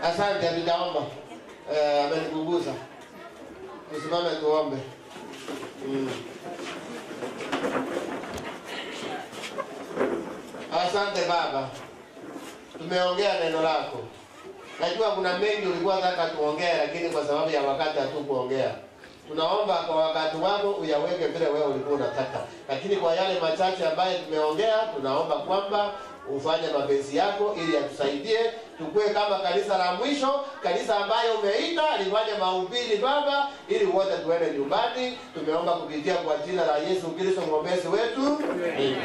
I: Asante, nitaomba. Amenikugusa. Tusimame tuombe. Asante Baba. Tumeongea neno lako. Najua kuna mengi ulikuwa unataka tuongee, lakini kwa sababu ya wakati hatukuongea. Tunaomba kwa wakati wako uyaweke vile wewe ulikuwa unataka. Lakini kwa yale machache ambayo tumeongea, tunaomba kwamba ufanye mapenzi yako ili atusaidie tukue kama kanisa la mwisho, kanisa ambayo umeita lifanye mahubiri Baba, ili wote tuende nyumbani. Tumeomba kupitia kwa jina la Yesu Kristo mwombezi wetu. Amen.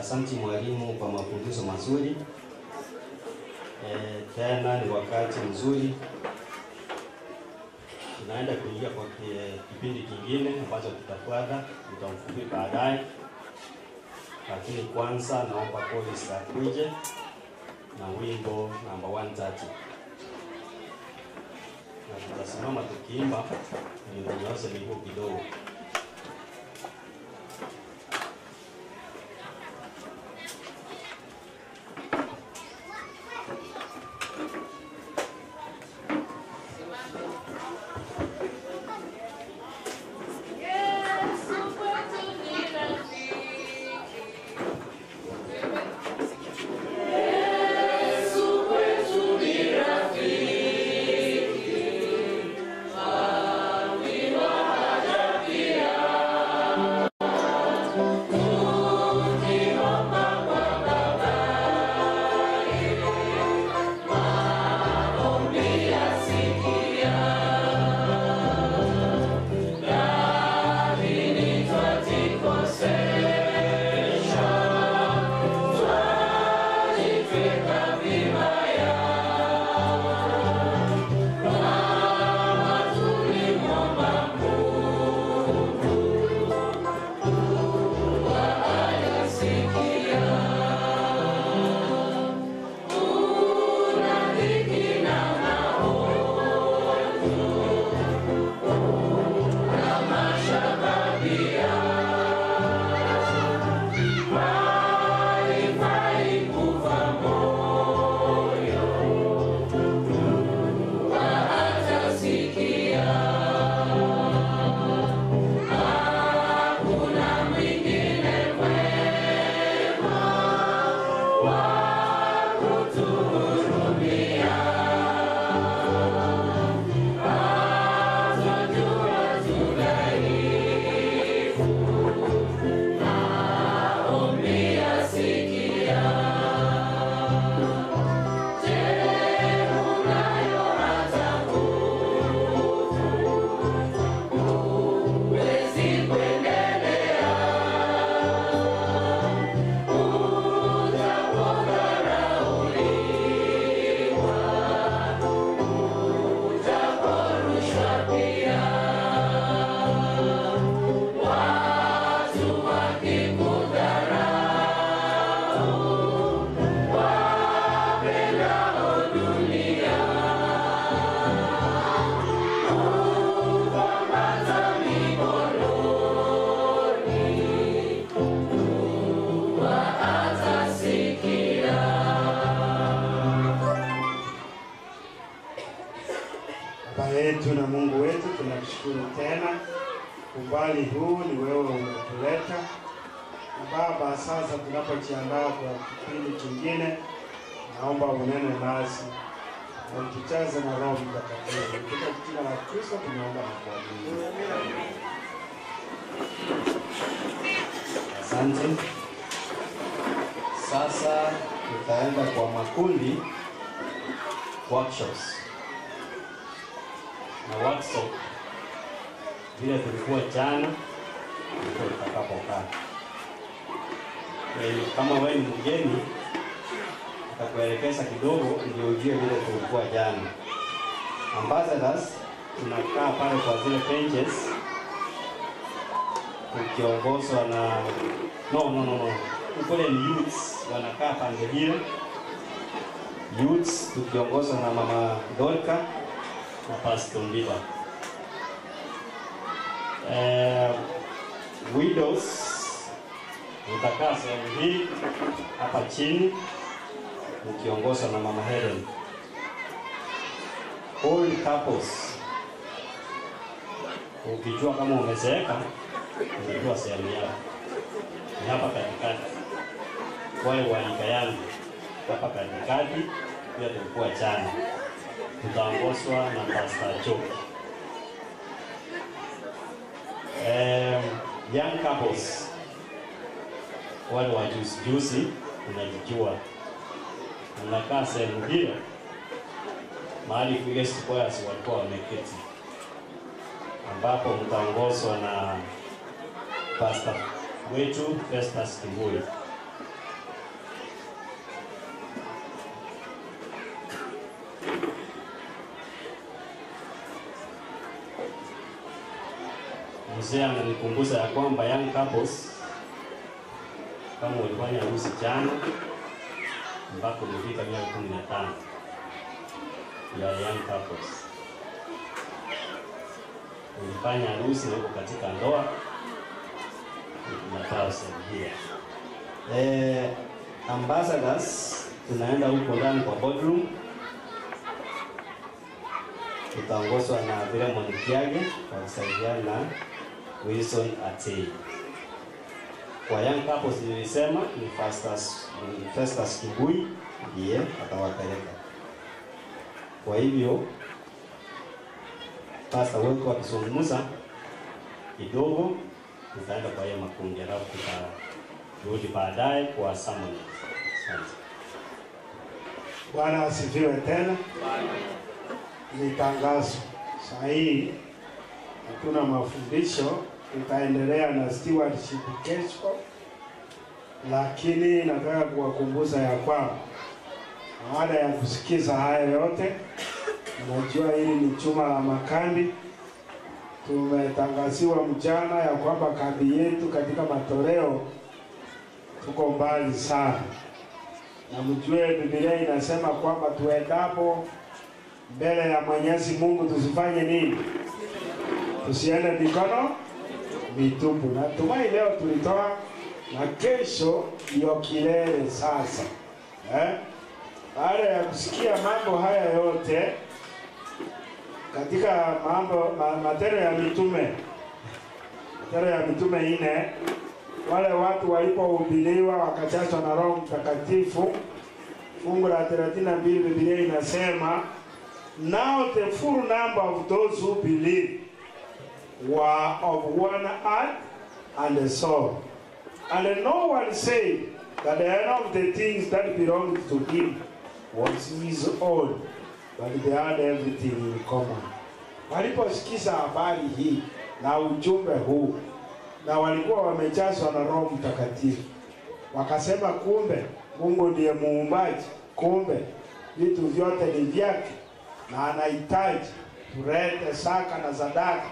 G: Asante mwalimu kwa mafundisho mazuri. Tena ni wakati mzuri. Tunaenda kuingia kwa kipindi kingine ambacho tutafuata muda mfupi baadaye. Lakini kwanza naomba Collins akuje na wimbo namba 130. Na tutasimama tukiimba ndio tunyooshe miguu kidogo.
D: Yetu na Mungu wetu, tunakushukuru tena. Umbali huu ni wewe umetuleta. Na Baba, sasa tunapojiandaa kwa kipindi kingine, naomba unene nasi na utujaze na Roho Mtakatifu. Katika jina la Kristo tunaomba na kuamini.
G: Asante. Sasa tutaenda kwa makundi workshops. Na workshop vile tulikuwa jana ndio tutakapokaa. Kama wewe ni mgeni tutakuelekeza kidogo ndio ujue vile tulikuwa jana. Ambassadors tunakaa pale kwa zile benches ukiongozwa na no. Kule ni youths wanakaa pande hile. Youths tukiongozwa na Mama Dorka na Pastor Mbiba. Widows utakaa sehemu hii hapa chini ukiongozwa na Mama Helen. Old couples ukijua kama umezeeka unajua sehemu yako ni hapa katikati. Wale walika yangu hapa katikati pia tulikuwa jana. Tutaongozwa na Pastor Joe. Young couples wale wa juzi unajijua unakaa sehemu hiyo mahali kule squares walikuwa wameketi, ambapo mtaongozwa na Pastor wetu Festus Kiburi. mzee ananikumbusha ya kwamba young couples, kama ulifanya harusi jana mpaka umefika miaka 15 ya young couples, ulifanya harusi na uko katika ndoa, tunataka usaidia. Ambassadors tunaenda huko ndani kwa boardroom, tutaongozwa na Filemon Kiage wakisaidiana na Wilson Atei. Kwa young couples nilisema ni Festus Kibui ndiye atawapeleka. Kwa hivyo Pastor wetu akizungumza kidogo, tutaenda kwa hiyo makundi, alafu tutarudi baadaye kwa sermon. Asante.
D: Bwana asifiwe tena. Ni tangazo. Saa hii hatuna mafundisho, tutaendelea na stewardship kesho, lakini nataka kuwakumbusha ya kwamba baada ya kusikiza haya yote, unajua hili ni chuma la makambi. Tumetangaziwa mchana ya kwamba kambi yetu katika matoleo tuko mbali sana, na mjue Biblia inasema kwamba tuendapo mbele ya Mwenyezi Mungu tusifanye nini? Tusiende mikono mitupu. Na tumai leo tulitoa, na kesho ndio kilele sasa. Baada ya kusikia mambo haya yote katika Matendo ya Mitume 4, wale watu walipohubiriwa wakajazwa na Roho Mtakatifu, fungu la 32 Biblia inasema, now the full number of those who believe were of one heart and soul, and no one said that any of the things that belonged to him was his own, but they had everything in common. Waliposikiza habari hii na ujumbe huu, na walikuwa wamejazwa na Roho Mtakatifu, wakasema kumbe Mungu ndiye muumbaji, kumbe vitu vyote ni vyake, na anahitaji tulete saka na sadaka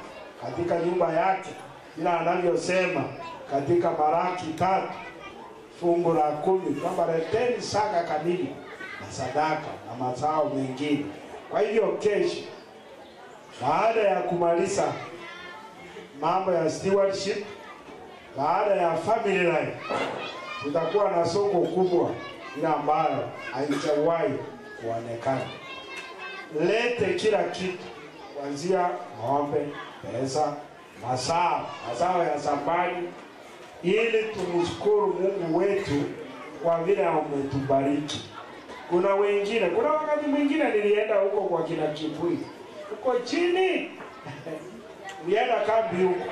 D: katika nyumba yake, ila anavyosema katika Malaki 3 fungu la 10 kwamba leteni saka kamili na sadaka na mazao mengine. Kwa hivyo kesho, baada ya kumaliza mambo ya stewardship, baada ya family life, tutakuwa na soko kubwa ila ambayo haijawahi kuonekana. Lete kila kitu, kuanzia ng'ombe, pesa, mazao ya shambani, ili tumshukuru Mungu wetu kwa vile ametubariki. Kuna wakati mwingine nilienda huko kwa kina Kibui, huko chini nilienda kambi huko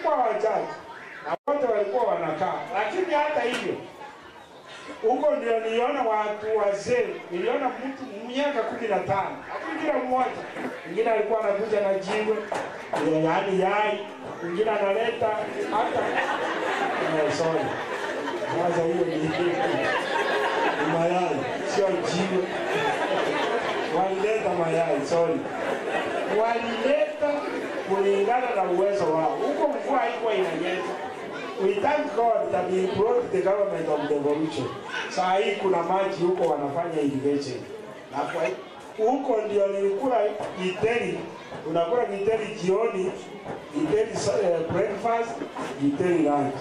D: kwa wachache, na wote walikuwa wanakaa, lakini hata hivyo huko ndio niliona watu wazee. Niliona mtu miaka 15, lakini kila mmoja, mwingine alikuwa anakuja na jiwe, yaani yai, mwingine analeta hata sorry. Sasa hiyo ni mayai, sio jiwe. Walileta mayai, sorry. Walileta kulingana na uwezo wao. Huko mvua haikuwa inanyesha. We thank God that he brought the government of devolution. Saa hii kuna maji huko wanafanya irrigation. Na kwa huko ndio nilikula githeri. Unakula githeri jioni, githeri breakfast, githeri lunch.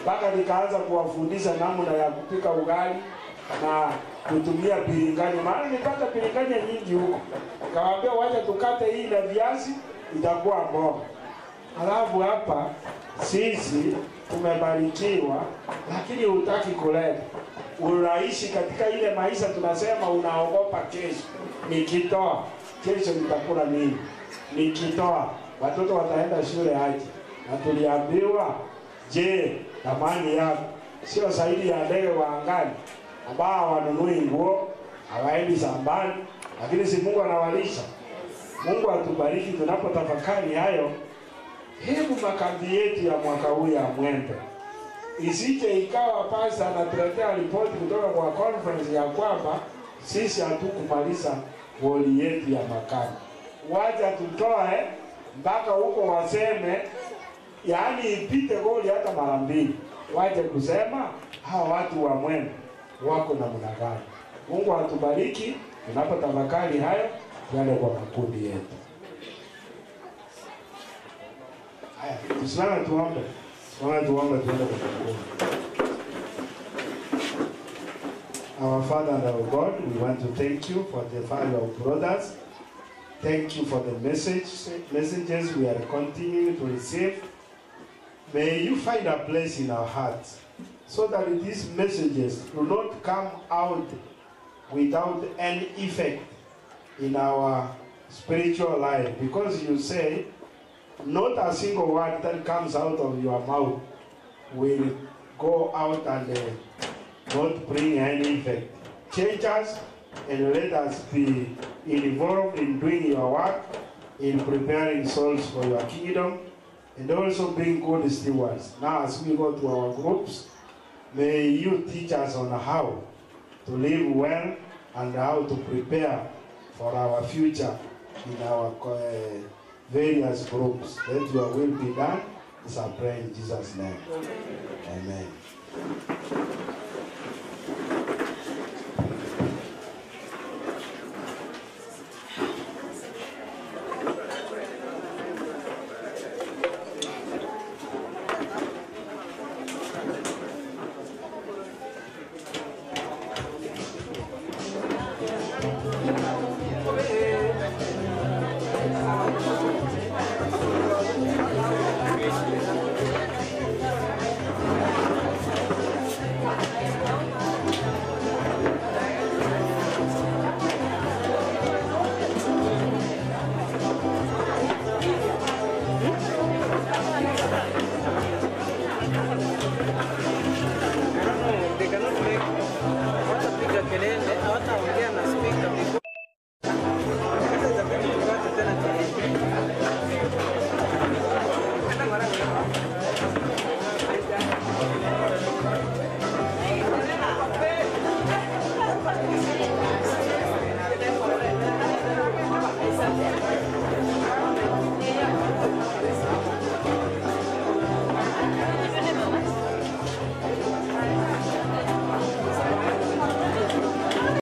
D: Mpaka nikaanza kuwafundisha namna ya kupika ugali na kutumia biringanya. Maana nipata biringanya nyingi huko. Nikawaambia wacha tukate hii na viazi, itakuwa mboga. Alafu hapa sisi tumebarikiwa, lakini hutaki kuleta. Unaishi katika ile maisha tunasema unaogopa kesho. Nikitoa, kesho nitakula nini? Nikitoa, watoto wataenda shule aje? Na tuliambiwa, je, thamani yako sio zaidi ya ndege wa angani ambao wanunui nguo, hawaendi shambani, lakini si Mungu anawalisha? Mungu atubariki tunapotafakari hayo. Hebu makambi yetu ya mwaka huu ya Mwembe isije ikawa pasta anatuletea ripoti kutoka kwa conference ya kwamba sisi hatukumaliza boli yetu ya makambi. Wacha tutoe mpaka huko waseme yaani ipite goli hata mara mbili, waje kusema hawa watu wa Mwembe wako namna gani. Mungu atubariki tunapotafakari hayo yale kwa makundi yetu. Haya, tusimame tuombe. Tusimame tuombe tuende kwa makundi. Our Father and our God, we want to thank you for the value of brothers. Thank you for the messages we are continuing to receive. May you find a place in our hearts so that these messages do not come out without any effect in our spiritual life. Because you say, not a single word that comes out of your mouth will go out and not bring any effect. Change us and let us be involved in doing your work, in preparing souls for your kingdom, and also being good stewards. Now as we go to our groups, may you teach us on how to live well and how to prepare for our future in our various groups. Let your will be done. It's our prayer in Jesus' name. Amen.